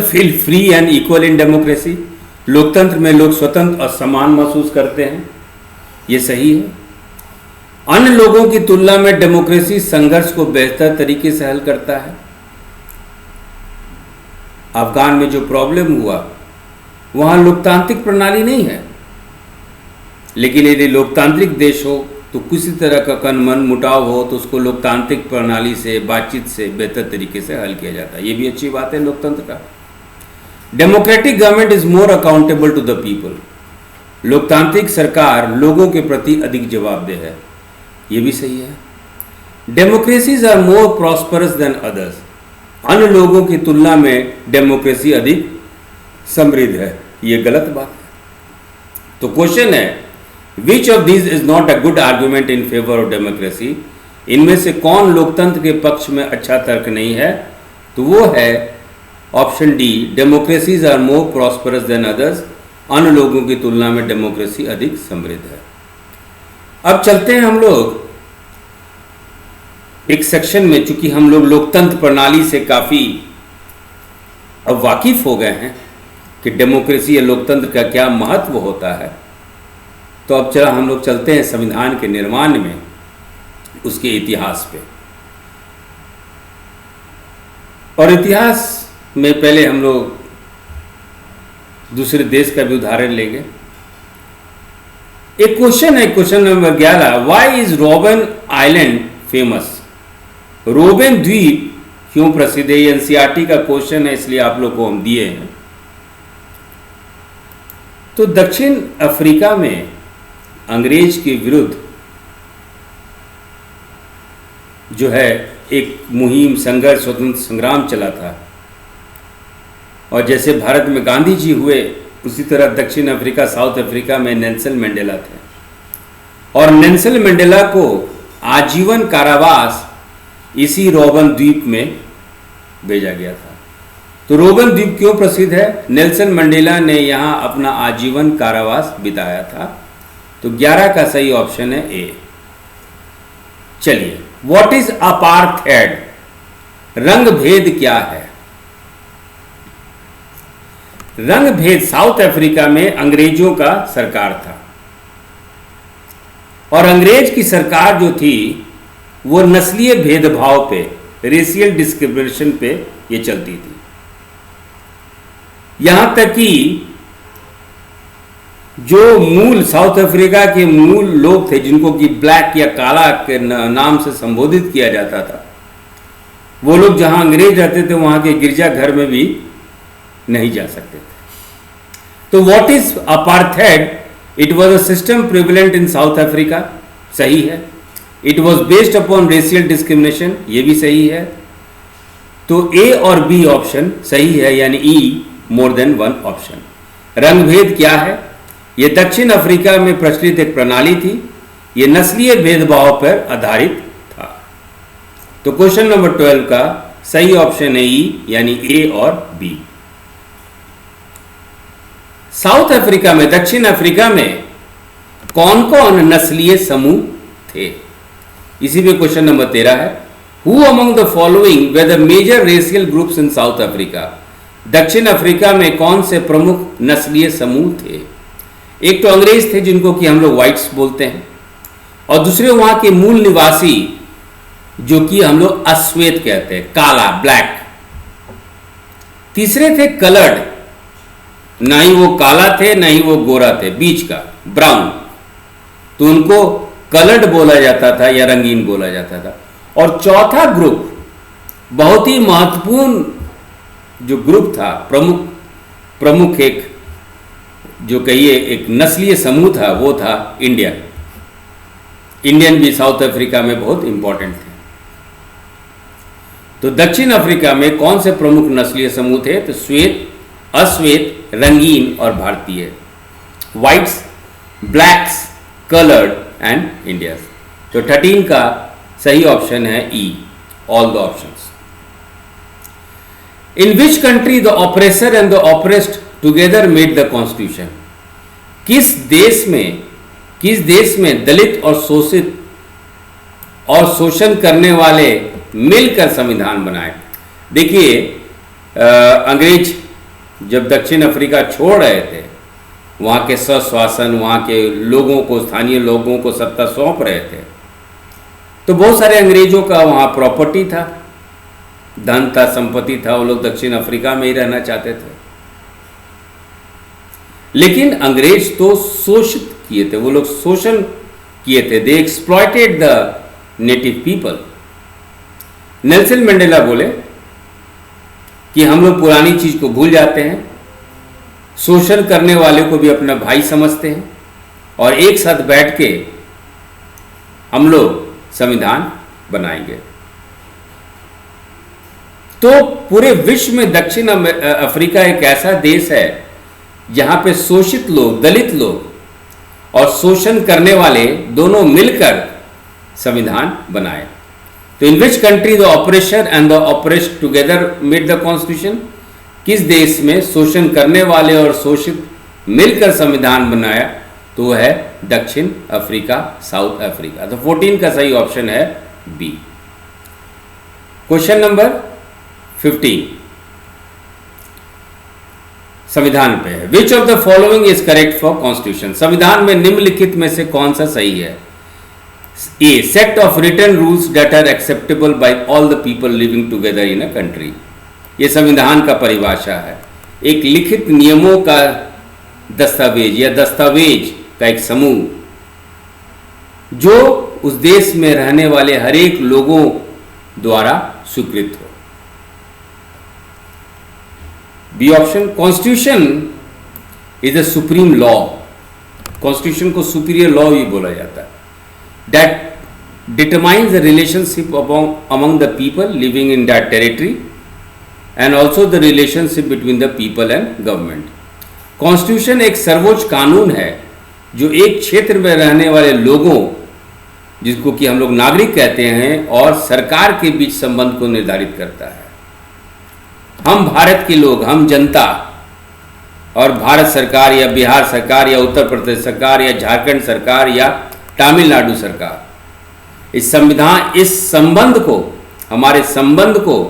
feel free and equal in democracy. लोकतंत्र में लोग स्वतंत्र और समान महसूस करते हैं, ये सही है। अन्य लोगों की तुलना में डेमोक्रेसी संघर्ष को बेहतर तरीके से हल करता है। अफगान में जो प्रॉब्लम हुआ वहां लोकतांत्रिक प्रणाली नहीं है, लेकिन यदि लोकतांत्रिक देश हो तो किसी तरह का कनमन मुटाव हो तो उसको लोकतांत्रिक प्रणाली से, बातचीत से बेहतर तरीके से हल किया जाता है। ये भी अच्छी बात है लोकतंत्र का। Democratic government is more accountable to the people. लोकतांत्रिक सरकार लोगों के प्रति अधिक जवाबदेह है, ये भी सही है। Democracies are more prosperous than others. अन्य लोगों की तुलना में डेमोक्रेसी अधिक समृद्ध है, ये गलत बात है। तो क्वेश्चन है which of this is not a good argument in favour of democracy. इनमें से कौन लोकतंत्र के पक्ष में अच्छा तर्क नहीं है, तो वो है option D, democracies are more prosperous than others, अन्य लोगों की तुलना में डेमोक्रेसी अधिक समृद्ध है। अब चलते हैं हम लोग एक सेक्शन में, चूंकि हम लोग लोकतंत्र प्रणाली से काफी अब वाकिफ हो गए हैं कि डेमोक्रेसी या लोकतंत्र का क्या महत्व होता है, तो अब चला हम लोग चलते हैं संविधान के निर्माण में उसके इतिहास पे। और इतिहास में पहले हम लोग दूसरे देश का भी उदाहरण लेंगे। एक क्वेश्चन है, question number 11, why is Robben island famous? Robben द्वीप क्यों प्रसिद्ध है? एनसीईआरटी का क्वेश्चन है, इसलिए आप लोग को हम दिए हैं। तो दक्षिण अफ्रीका में अंग्रेज के विरुद्ध जो है एक मुहिम, संघर्ष, स्वतंत्र संग्राम चला था। और जैसे भारत में गांधी जी हुए, उसी तरह दक्षिण अफ्रीका, साउथ अफ्रीका में नेल्सन मंडेला थे। और नेल्सन मंडेला को आजीवन कारावास इसी रोबेन द्वीप में भेजा गया था। तो रोबेन द्वीप क्यों प्रसिद्ध है? नेल्सन मंडेला ने यहां अपना आजीवन कारावास बिताया था। तो 11 का सही ऑप्शन है ए। चलिए, व्हाट इज अपार्थाइड? रंग भेद क्या है? रंग भेद, साउथ अफ्रीका में अंग्रेजों का सरकार था और अंग्रेज की सरकार जो थी वो नस्लीय भेदभाव पे, रेशियल डिस्क्रिमिनेशन पे ये चलती थी। यहां तक कि जो मूल साउथ अफ्रीका के मूल लोग थे, जिनको कि ब्लैक या काला के नाम से संबोधित किया जाता था, वो लोग जहां अंग्रेज रहते थे वहां के गिरजाघर में भी नहीं जा सकते थे। तो what is apartheid? It was a system prevalent in South Africa, सही है। It was based upon racial discrimination, ये भी सही है। तो ए और बी ऑप्शन सही है, यानी ई, मोर देन वन ऑप्शन। रंग भेद क्या है? ये दक्षिण अफ्रीका में प्रचलित एक प्रणाली थी, ये नस्लीय भेदभाव पर आधारित था। तो क्वेश्चन नंबर 12 का सही ऑप्शन है ई, यानी ए और बी। साउथ अफ्रीका में, दक्षिण अफ्रीका में कौन कौन नस्लीय समूह थे? इसी पे क्वेश्चन नंबर 13 है। Who among the following were the major racial groups in South Africa? दक्षिण अफ्रीका में कौन से प्रमुख नस्लीय समूह थे? एक तो अंग्रेज थे, जिनको कि हम लोग व्हाइट्स बोलते हैं, और दूसरे वहां के मूल निवासी, जो कि हम लोग अश्वेत कहते हैं, काला, ब्लैक। तीसरे थे कलर्ड, ना ही वो काला थे ना ही वो गोरा थे, बीच का, ब्राउन, तो उनको कलर्ड बोला जाता था या रंगीन बोला जाता था। और चौथा ग्रुप, बहुत ही महत्वपूर्ण जो ग्रुप था, प्रमुख एक जो कहिए एक नस्लीय समूह था, वो था इंडियन। इंडियन भी साउथ अफ्रीका में बहुत इंपॉर्टेंट थे। तो दक्षिण अफ्रीका में कौन से प्रमुख नस्लीय समूह थे? तो श्वेत, अश्वेत, रंगीन और भारतीय, whites, blacks, coloured and Indians. तो 13 का सही ऑप्शन है E, all the options. In which country the oppressor and the oppressed together made the constitution? किस देश में दलित और शोषित और शोषण करने वाले मिलकर संविधान बनाए? देखिए, अंग्रेज जब दक्षिण अफ्रीका छोड़ रहे थे, वहाँ के स्वशासन, वहाँ के लोगों को, स्थानीय लोगों को सत्ता सौंप रहे थे, तो बहुत सारे अंग्रेजों का वहाँ प्रॉपर्टी था, धन था, संपत्ति था, वो लोग दक्षिण अफ्रीका में ही रहना चाहते थे। लेकिन अंग्रेज तो शोषित किए थे, वो लोग शोषण किए थे, they exploited the native people. Nelson Mandela बोले कि हम लोग पुरानी चीज को भूल जाते हैं, शोषण करने वाले को भी अपना भाई समझते हैं, और एक साथ बैठ के हम लोग संविधान बनाएंगे। तो पूरे विश्व में दक्षिण अफ्रीका एक ऐसा देश है जहां पे शोषित लोग, दलित लोग और शोषण करने वाले दोनों मिलकर संविधान बनाए। तो in which country the oppressor and the oppressed together made the constitution? किस देश में शोषण करने वाले और शोषित मिलकर संविधान बनाया, तो वह है दक्षिण अफ्रीका, साउथ अफ्रीका। तो 14 का सही ऑप्शन है बी। क्वेश्चन नंबर 15 संविधान पे है। Which of the following is correct for constitution? संविधान में निम्नलिखित में से कौन सा सही है? A, set of written rules that are acceptable by all the people living together in a country. ये संविधान का परिभाषा है, एक लिखित नियमों का दस्तावेज या दस्तावेज का एक समूह जो उस देश में रहने वाले हर एक लोगों द्वारा स्वीकृत हो। B option, constitution is a supreme law. Constitution को सुपीरियर लॉ भी बोला जाता है। That determines the relationship among the people living in that territory and also the relationship between the people and government. Constitution एक सर्वोच्च कानून है जो एक क्षेत्र में रहने वाले लोगों, जिसको कि हम लोग नागरिक कहते हैं, और सरकार के बीच संबंध को निर्धारित करता है। हम भारत के लोग, हम जनता, और भारत सरकार या बिहार सरकार या उत्तर प्रदेश सरकार या झारखंड सरकार या तमिलनाडु सरकार, इस संविधान, इस संबंध को, हमारे संबंध को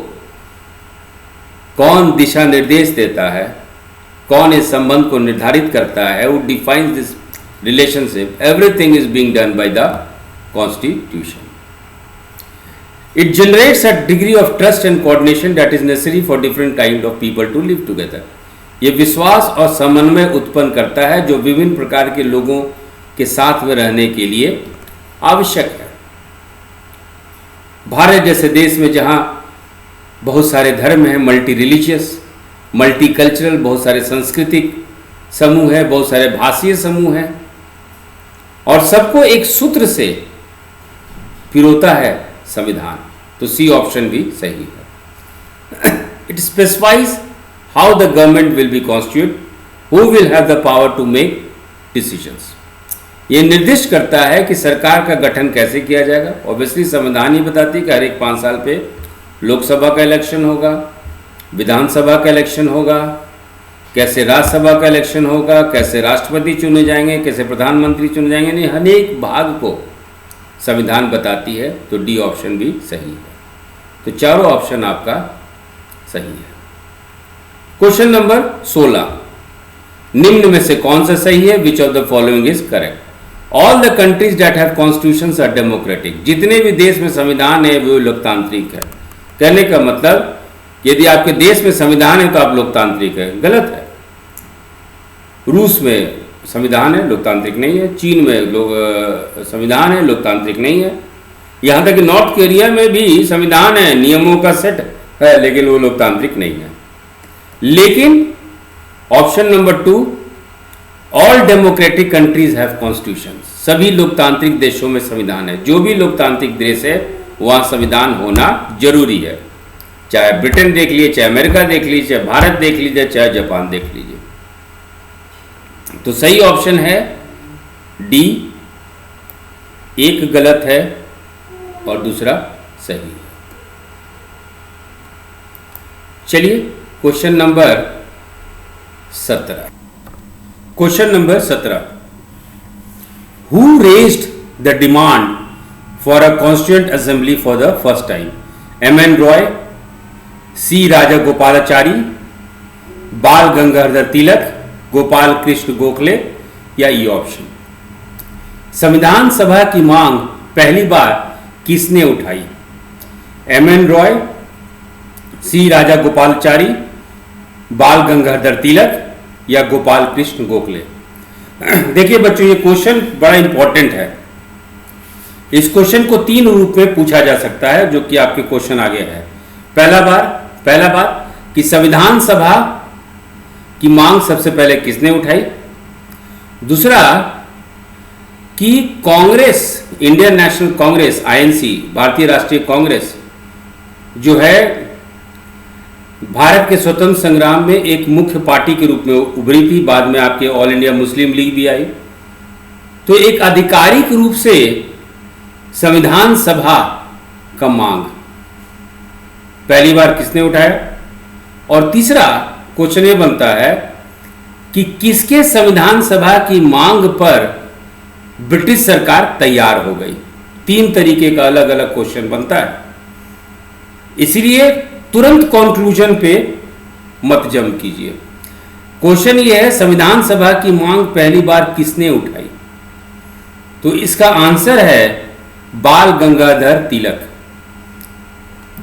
कौन दिशा निर्देश देता है, कौन इस संबंध को निर्धारित करता है, वो defines this relationship. Everything is being done by the constitution. It generates a degree of trust and coordination that is necessary for different kind of people to live together. ये विश्वास और समन्वय उत्पन्न करता है जो विभिन्न प्रकार के लोगों के साथ में रहने के लिए आवश्यक है। भारत जैसे देश में जहां बहुत सारे धर्म हैं, मल्टी रिलीजियस, मल्टी कल्चरल, बहुत सारे सांस्कृतिक समूह है, बहुत सारे भाषीय समूह हैं, और सबको एक सूत्र से पिरोता है संविधान। तो सी ऑप्शन भी सही है। It specifies how the government will be constitute, who will have the power to make decisions. ये निर्दिष्ट करता है कि सरकार का गठन कैसे किया जाएगा। ऑब्वियसली संविधान ही बताती है कि हर एक 5 साल पे लोकसभा का इलेक्शन होगा, विधानसभा का इलेक्शन होगा, कैसे राज्यसभा का इलेक्शन होगा, कैसे राष्ट्रपति चुने जाएंगे, कैसे प्रधानमंत्री चुने जाएंगे। नहीं, अनेक भाग को संविधान बताती है। तो डी ऑप्शन भी सही है। तो चारों ऑप्शन आपका सही है। क्वेश्चन नंबर 16, निम्न में से कौन सा सही है? Which of the following is correct? All the countries that have constitutions are democratic. जितने भी देश में संविधान है वो लोकतांत्रिक है। कहने का मतलब, यदि आपके देश में संविधान है तो आप लोकतांत्रिक है, गलत है। रूस में संविधान है, लोकतांत्रिक नहीं है। चीन में संविधान है, लोकतांत्रिक नहीं है। यहाँ तक कि नॉर्थ कोरिया में भी संविधान है, नियमों का सेट है, लेकिन वो लोकतांत्रिक नहीं है। लेकिन option number 2, all democratic countries have constitution. सभी लोकतांत्रिक देशों में संविधान है। जो भी लोकतांत्रिक देश है वहाँ संविधान होना जरूरी है। चाहे ब्रिटेन देख लीजिए, चाहे अमेरिका देख लीजिए, चाहे भारत देख लीजिए, चाहे जापान देख लीजिए। तो सही ऑप्शन है डी। एक गलत है और दूसरा सही है। चलिए question number 17। Question number 17, who raised the demand for a constituent assembly for the first time? M N. Roy, C Raja Gopalachari, Bal Gangadhar तिलक, गोपाल कृष्ण गोखले, या ई ऑप्शन? संविधान सभा की मांग पहली बार किसने उठाई? एम.एन. रॉय, सी राजा गोपालाचारी, बाल गंगाधर तिलक, या गोपाल कृष्ण गोखले? देखिए बच्चों, ये क्वेश्चन बड़ा इंपॉर्टेंट है। इस क्वेश्चन को 3 रूप में पूछा जा सकता है, जो कि आपके क्वेश्चन आगे है। पहला बात कि संविधान सभा की मांग सबसे पहले किसने उठाई? दूसरा कि Congress, Indian national Congress, INC, भारतीय राष्ट्रीय कांग्रेस, जो है भारत के स्वतंत्र संग्राम में एक मुख्य पार्टी के रूप में उभरी थी। बाद में आपके ऑल इंडिया मुस्लिम लीग भी आई। तो एक आधिकारिक रूप से संविधान सभा का मांग पहली बार किसने उठाया? और तीसरा क्वेश्चन ये बनता है कि किसके संविधान सभा की मांग पर ब्रिटिश सरकार तैयार हो गई। 3 तरीके का अलग अलग क्वेश्चन बनता है, इसलिए तुरंत कंक्लूजन पे मत जंप कीजिए। क्वेश्चन ये है संविधान सभा की मांग पहली बार किसने उठाई, तो इसका आंसर है बाल गंगाधर तिलक।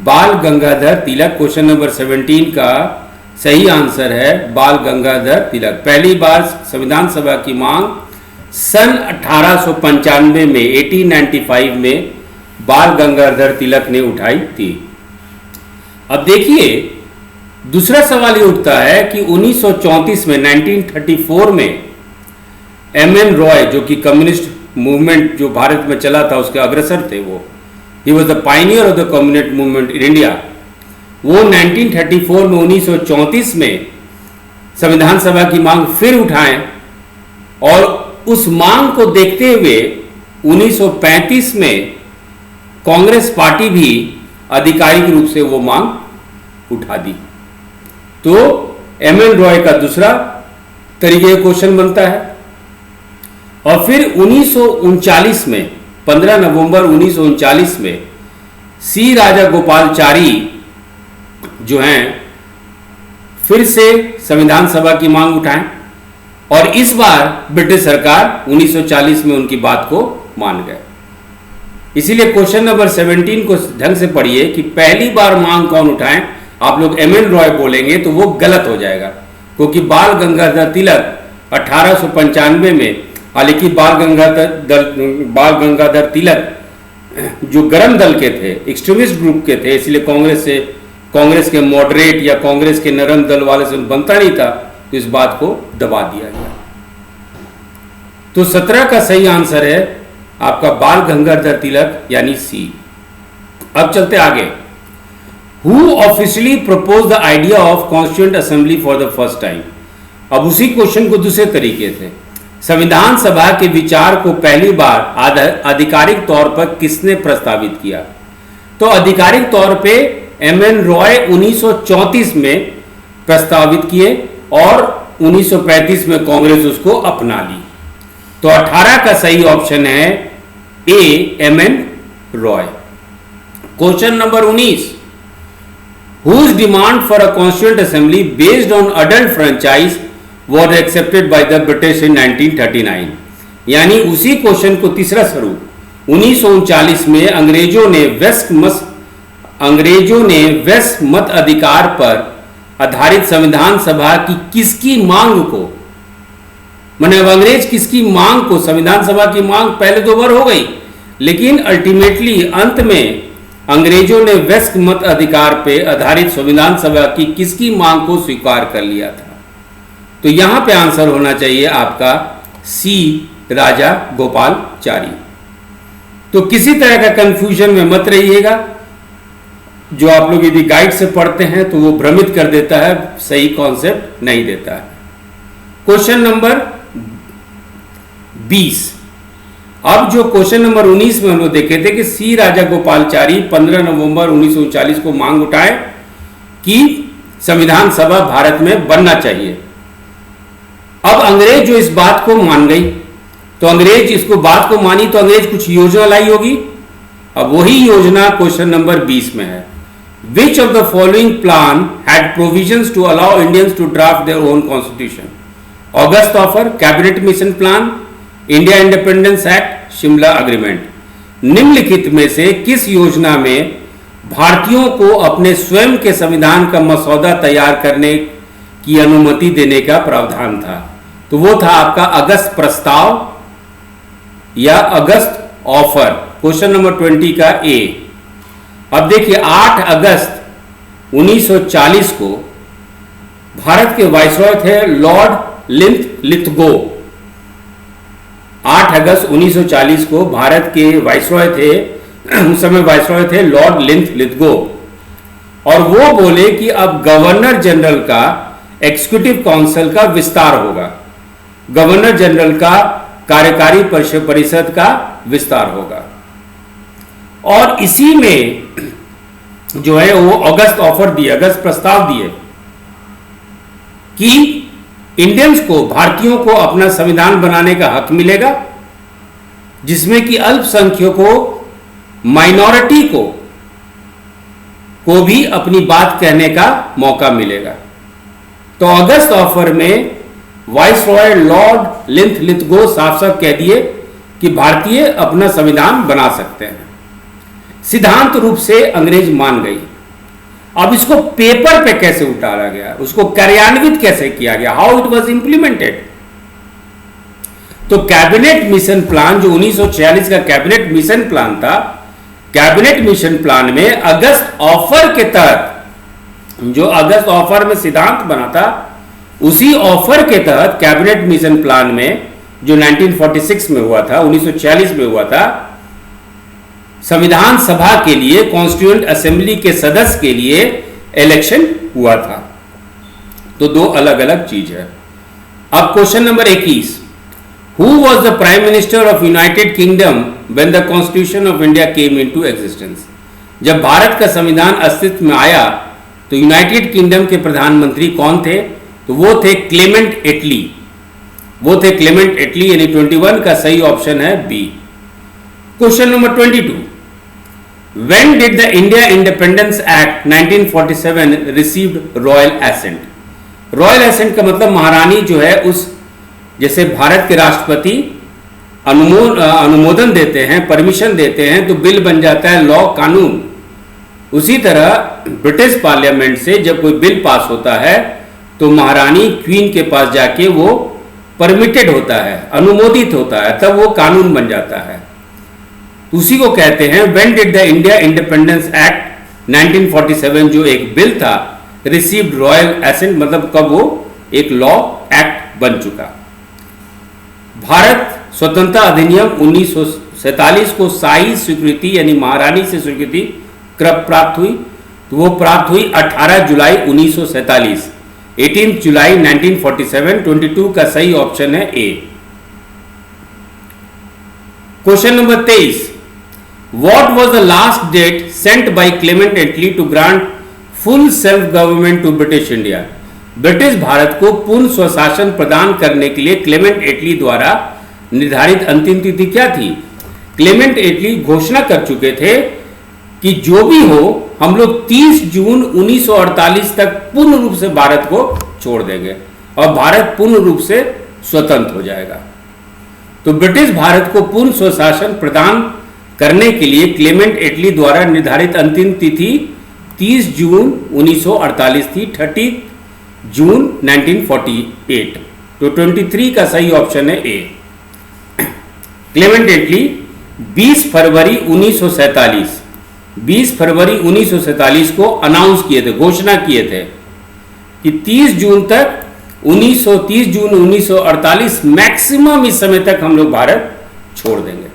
बाल गंगाधर तिलक क्वेश्चन नंबर 17 का सही आंसर है बाल गंगाधर तिलक। पहली बार संविधान सभा की मांग सन 1895 में 1895 में बाल गंगाधर तिलक ने उठाई थी। अब देखिए दूसरा सवाल ये उठता है कि 1934 में 1934 में एमएन रॉय जो कि कम्युनिस्ट मूवमेंट जो भारत में चला था उसके अग्रसर थे, वो he was the Pioneer of the communist movement in India. वो 1934 में 1934 में संविधान सभा की मांग फिर उठाएं और उस मांग को देखते हुए 1935 में कांग्रेस पार्टी भी आधिकारिक रूप से वो मांग उठा दी। तो एमएन रॉय का दूसरा तरीके का क्वेश्चन बनता है। और फिर 1939 में 15 नवंबर 1939 में सी राजा गोपालचारी जो हैं फिर से संविधान सभा की मांग उठाएं और इस बार ब्रिटिश सरकार 1940 में उनकी बात को मान गए। इसीलिए क्वेश्चन नंबर 17 को ढंग से पढ़िए कि पहली बार मांग कौन उठाएं। आप लोग एमएन रॉय बोलेंगे तो वो गलत हो जाएगा, क्योंकि बाल गंगाधर तिलक 1895 में, हालांकि बाल गंगाधर तिलक जो गरम दल के थे, एक्सट्रीमिस्ट ग्रुप के थे, इसलिए कांग्रेस के मॉडरेट या कांग्रेस के नरम दल वाले से बनता नहीं था, तो इस बात को दबा दिया गया। तो 17 का सही आंसर है आपका बाल गंगाधर तिलक यानी सी। अब चलते आगे। Who officially propose the idea of constituent assembly for the first time. अब उसी क्वेश्चन को दूसरे तरीके से, संविधान सभा के विचार को पहली बार आधिकारिक तौर पर किसने प्रस्तावित किया, तो आधिकारिक तौर पे एमएन रॉय 1934 में प्रस्तावित किए और 1935 में कांग्रेस उसको अपना ली। तो 18 का सही ऑप्शन है A M N Roy. Question number 19, whose demand for a constituent assembly based on adult franchise was accepted by the British in 1939। यानी उसी क्वेश्चन को तीसरा स्वरूप 1939 में अंग्रेजों ने वेस्ट मत अधिकार पर आधारित संविधान सभा की किसकी मांग को, माने अंग्रेज किसकी मांग को, संविधान सभा की मांग पहले 2 बार हो गई, लेकिन अल्टीमेटली अंत में अंग्रेजों ने वेस्ट मत अधिकार पर आधारित संविधान सभा की किसकी मांग को स्वीकार कर लिया था। तो यहां पे आंसर होना चाहिए आपका सी राजा गोपालचारी। तो किसी तरह का कंफ्यूजन में मत रहिएगा, जो आप लोग यदि गाइड से पढ़ते हैं तो वो भ्रमित कर देता है, सही कॉन्सेप्ट नहीं देता है। Question number 20। अब जो क्वेश्चन नंबर 19 में हम लोग देखे थे कि सी राजा गोपालचारी 15 नवंबर 1939 को मांग उठाए कि संविधान सभा भारत में बनना चाहिए। अब अंग्रेज जो इस बात को मान गई, तो अंग्रेज इसको बात को मानी तो अंग्रेज कुछ योजना लाई होगी। अब वही योजना क्वेश्चन नंबर 20 में है। Which of the following plan had provisions to allow Indians to draft their own constitution? August Offer, Cabinet Mission Plan, India independence act, Shimla agreement. निम्नलिखित में से किस योजना में भारतीयों को अपने स्वयं के संविधान का मसौदा तैयार करने की अनुमति देने का प्रावधान था? तो वो था आपका अगस्त प्रस्ताव या अगस्त ऑफर। क्वेश्चन नंबर 20 का ए। अब देखिए 8 अगस्त 1940 को भारत के वाइसरॉय थे लॉर्ड लिथगो। 8 अगस्त 1940 को भारत के वाइसरॉय थे, उस समय वाइसरॉय थे लॉर्ड लिथगो, और वो बोले कि अब गवर्नर जनरल का एग्जीक्यूटिव काउंसिल का विस्तार होगा, गवर्नर जनरल का कार्यकारी परिषद का विस्तार होगा। और इसी में जो है वो अगस्त ऑफर दिए, अगस्त प्रस्ताव दिए। कि इंडियंस को, भारतीयों को अपना संविधान बनाने का हक मिलेगा, जिसमें कि अल्पसंख्यकों, माइनॉरिटी को भी अपनी बात कहने का मौका मिलेगा। तो अगस्त ऑफर में वाइसरॉय लॉर्ड लिंथलिथगो साफ साफ कह दिए कि भारतीय अपना संविधान बना सकते हैं। सिद्धांत रूप से अंग्रेज मान गई। अब इसको पेपर पे कैसे उतारा गया, उसको कार्यान्वित कैसे किया गया, हाउ इट वाज इंप्लीमेंटेड। तो कैबिनेट मिशन प्लान, जो 1946 का कैबिनेट मिशन प्लान था, कैबिनेट मिशन प्लान में अगस्त ऑफर के तहत, जो अगस्त ऑफर में सिद्धांत बना था, उसी ऑफर के तहत कैबिनेट मिशन प्लान में, जो 1946 में हुआ था, 1946 में हुआ था, संविधान सभा के लिए, कॉन्स्टिट्यूएंट असेंबली के सदस्य के लिए इलेक्शन हुआ था। तो दो अलग अलग चीज है। अब question number 21, who was the prime minister of United kingdom when the constitution of India came into existence. जब भारत का संविधान अस्तित्व में आया तो यूनाइटेड किंगडम के प्रधानमंत्री कौन थे? तो वो थे क्लेमेंट एटली। वो थे क्लेमेंट एटली, यानी 21 का सही ऑप्शन है B. Question number 22, when did the India independence act 1947 received royal assent. Royal assent का मतलब महारानी जो है, उस जैसे भारत के राष्ट्रपति अनुमोदन देते हैं, परमिशन देते हैं, तो बिल बन जाता है लॉ, कानून। उसी तरह ब्रिटिश पार्लियामेंट से जब कोई बिल पास होता है तो महारानी क्वीन के पास जाके वो परमिटेड होता है, अनुमोदित होता है, तब वो कानून बन जाता है। उसी को कहते हैं when did the India independence act 1947, जो एक बिल था, रिसीव्ड रॉयल एसेंट, मतलब कब वो एक लॉ एक्ट बन चुका। भारत स्वतंत्रता अधिनियम 1947 को शाही स्वीकृति यानी महारानी से स्वीकृति कब प्राप्त हुई? तो वो प्राप्त हुई 18 जुलाई 1947, 18 जुलाई 1947। 22 का सही ऑप्शन है A. Question number 23, what was the last date sent by Clement Attlee to grant full self government to British India. British Bharat को पूर्ण स्वशासन प्रदान करने के लिए क्लेमेंट एटली द्वारा निर्धारित अंतिम तिथि क्या थी? क्लेमेंट एटली घोषणा कर चुके थे कि जो भी हो, हम लोग 30 जून 1948 तक पूर्ण रूप से भारत को छोड़ देंगे और भारत पूर्ण रूप से स्वतंत्र हो जाएगा। तो ब्रिटिश भारत को पूर्ण स्वशासन प्रदान करने के लिए क्लेमेंट एटली द्वारा निर्धारित अंतिम तिथि 30 जून 1948 थी, 30 जून 1948। तो 23 का सही ऑप्शन है ए। क्लेमेंट एटली 20 फरवरी 1947 को अनाउंस किए थे, घोषणा किए थे कि 30 जून 1948 मैक्सिमम इस समय तक हम लोग भारत छोड़ देंगे।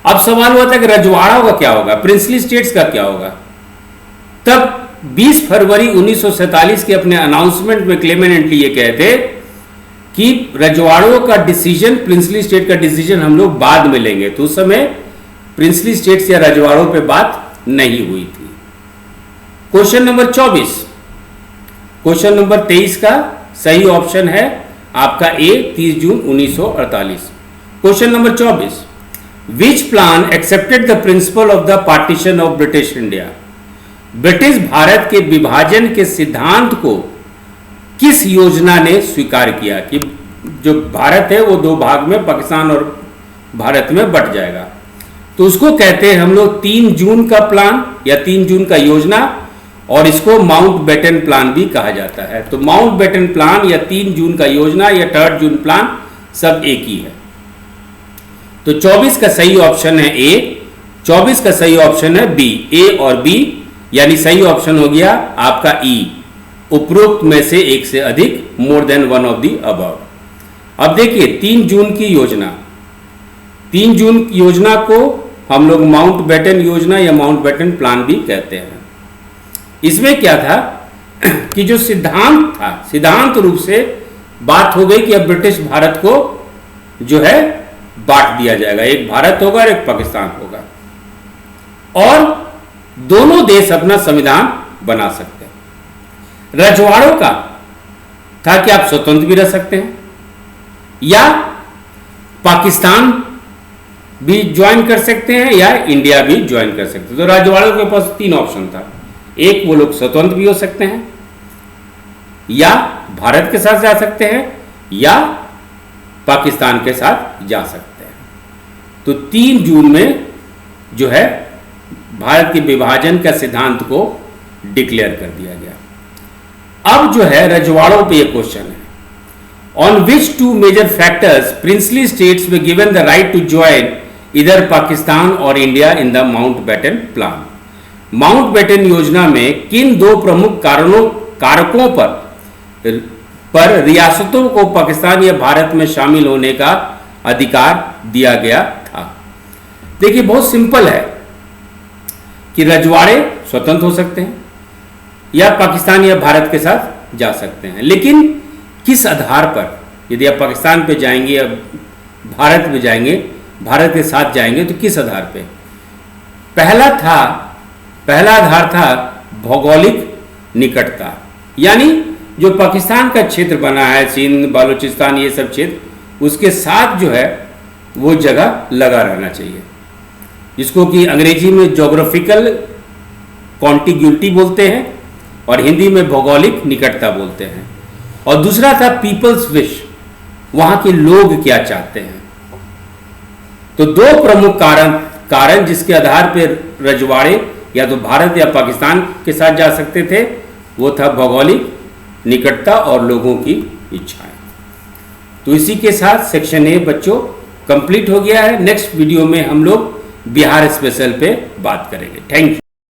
अब सवाल हुआ था कि रजवाड़ों का क्या होगा, प्रिंसली स्टेट्स का क्या होगा। तब 20 फरवरी 1947 के अपने अनाउंसमेंट में क्लेमेंट एटली ये कहते कि रजवाड़ों का डिसीजन, प्रिंसली स्टेट का डिसीजन हम लोग बाद में लेंगे। तो उस समय प्रिंसली स्टेट्स या रजवाड़ों पे बात नहीं हुई थी। क्वेश्चन नंबर 24, क्वेश्चन नंबर 23 का सही ऑप्शन है आपका ए, 30 जून 1948। Question number 24, which plan accepted the principle of the partition of British India. British Bharat के विभाजन के सिद्धांत को किस योजना ने स्वीकार किया कि जो भारत है वो दो भाग में, पाकिस्तान और भारत में बट जाएगा। तो उसको कहते हैं हम लोग 3 जून का प्लान या 3 जून का योजना, और इसको माउंटबेटन प्लान भी कहा जाता है। तो माउंटबेटन प्लान या 3 जून का योजना या 3 जून प्लान सब एक ही है। तो 24 का सही ऑप्शन है ए, 24 का सही ऑप्शन है बी। ए और बी यानी सही ऑप्शन हो गया आपका ई, उपरोक्त में से एक से अधिक, more than one of the above. अब देखिए 3 जून की योजना, 3 जून की योजना को हम लोग माउंटबेटन योजना या माउंटबेटन प्लान भी कहते हैं। इसमें क्या था कि जो सिद्धांत था, सिद्धांत रूप से बात हो गई कि अब ब्रिटिश भारत को जो है बांट दिया जाएगा, एक भारत होगा और एक पाकिस्तान होगा, और दोनों देश अपना संविधान बना सकते हैं। रजवाड़ों का था कि आप स्वतंत्र भी रह सकते हैं या पाकिस्तान भी ज्वाइन कर सकते हैं या इंडिया भी ज्वाइन कर सकते हैं। तो रजवाड़ों के पास 3 ऑप्शन था। एक, वो लोग स्वतंत्र भी हो सकते हैं या भारत के साथ जा सकते हैं या पाकिस्तान के साथ जा सकते हैं। तो 3 जून में जो है भारत के विभाजन का सिद्धांत को डिक्लेयर कर दिया गया। अब जो है रजवाड़ों पे ये क्वेश्चन है, on which 2 major factors princely states were given the right to join इधर पाकिस्तान और India in the Mountbatten plan. Mountbatten योजना में किन 2 प्रमुख कारकों पर रियासतों को पाकिस्तान या भारत में शामिल होने का अधिकार दिया गया था? देखिए बहुत सिंपल है कि रजवाड़े स्वतंत्र हो सकते हैं या पाकिस्तान या भारत के साथ जा सकते हैं, लेकिन किस आधार पर? यदि आप पाकिस्तान पे जाएंगे या भारत में जाएंगे, भारत के साथ जाएंगे, तो किस आधार पे? पहला आधार था भौगोलिक निकटता, यानी जो पाकिस्तान का क्षेत्र बना है, सिंध, बलूचिस्तान, ये सब क्षेत्र, उसके साथ जो है वो जगह लगा रहना चाहिए, जिसको कि अंग्रेजी में ज्योग्राफिकल कॉन्टिग्यूटी बोलते हैं और हिंदी में भौगोलिक निकटता बोलते हैं। और दूसरा था पीपल्स विश, वहां के लोग क्या चाहते हैं। तो 2 प्रमुख कारण जिसके आधार पर रजवाड़े या तो भारत या पाकिस्तान के साथ जा सकते थे, वो था भौगोलिक निकटता और लोगों की इच्छाएं। तो इसी के साथ सेक्शन ए बच्चों कंप्लीट हो गया है। नेक्स्ट वीडियो में हम लोग बिहार स्पेशल पे बात करेंगे। Thank you.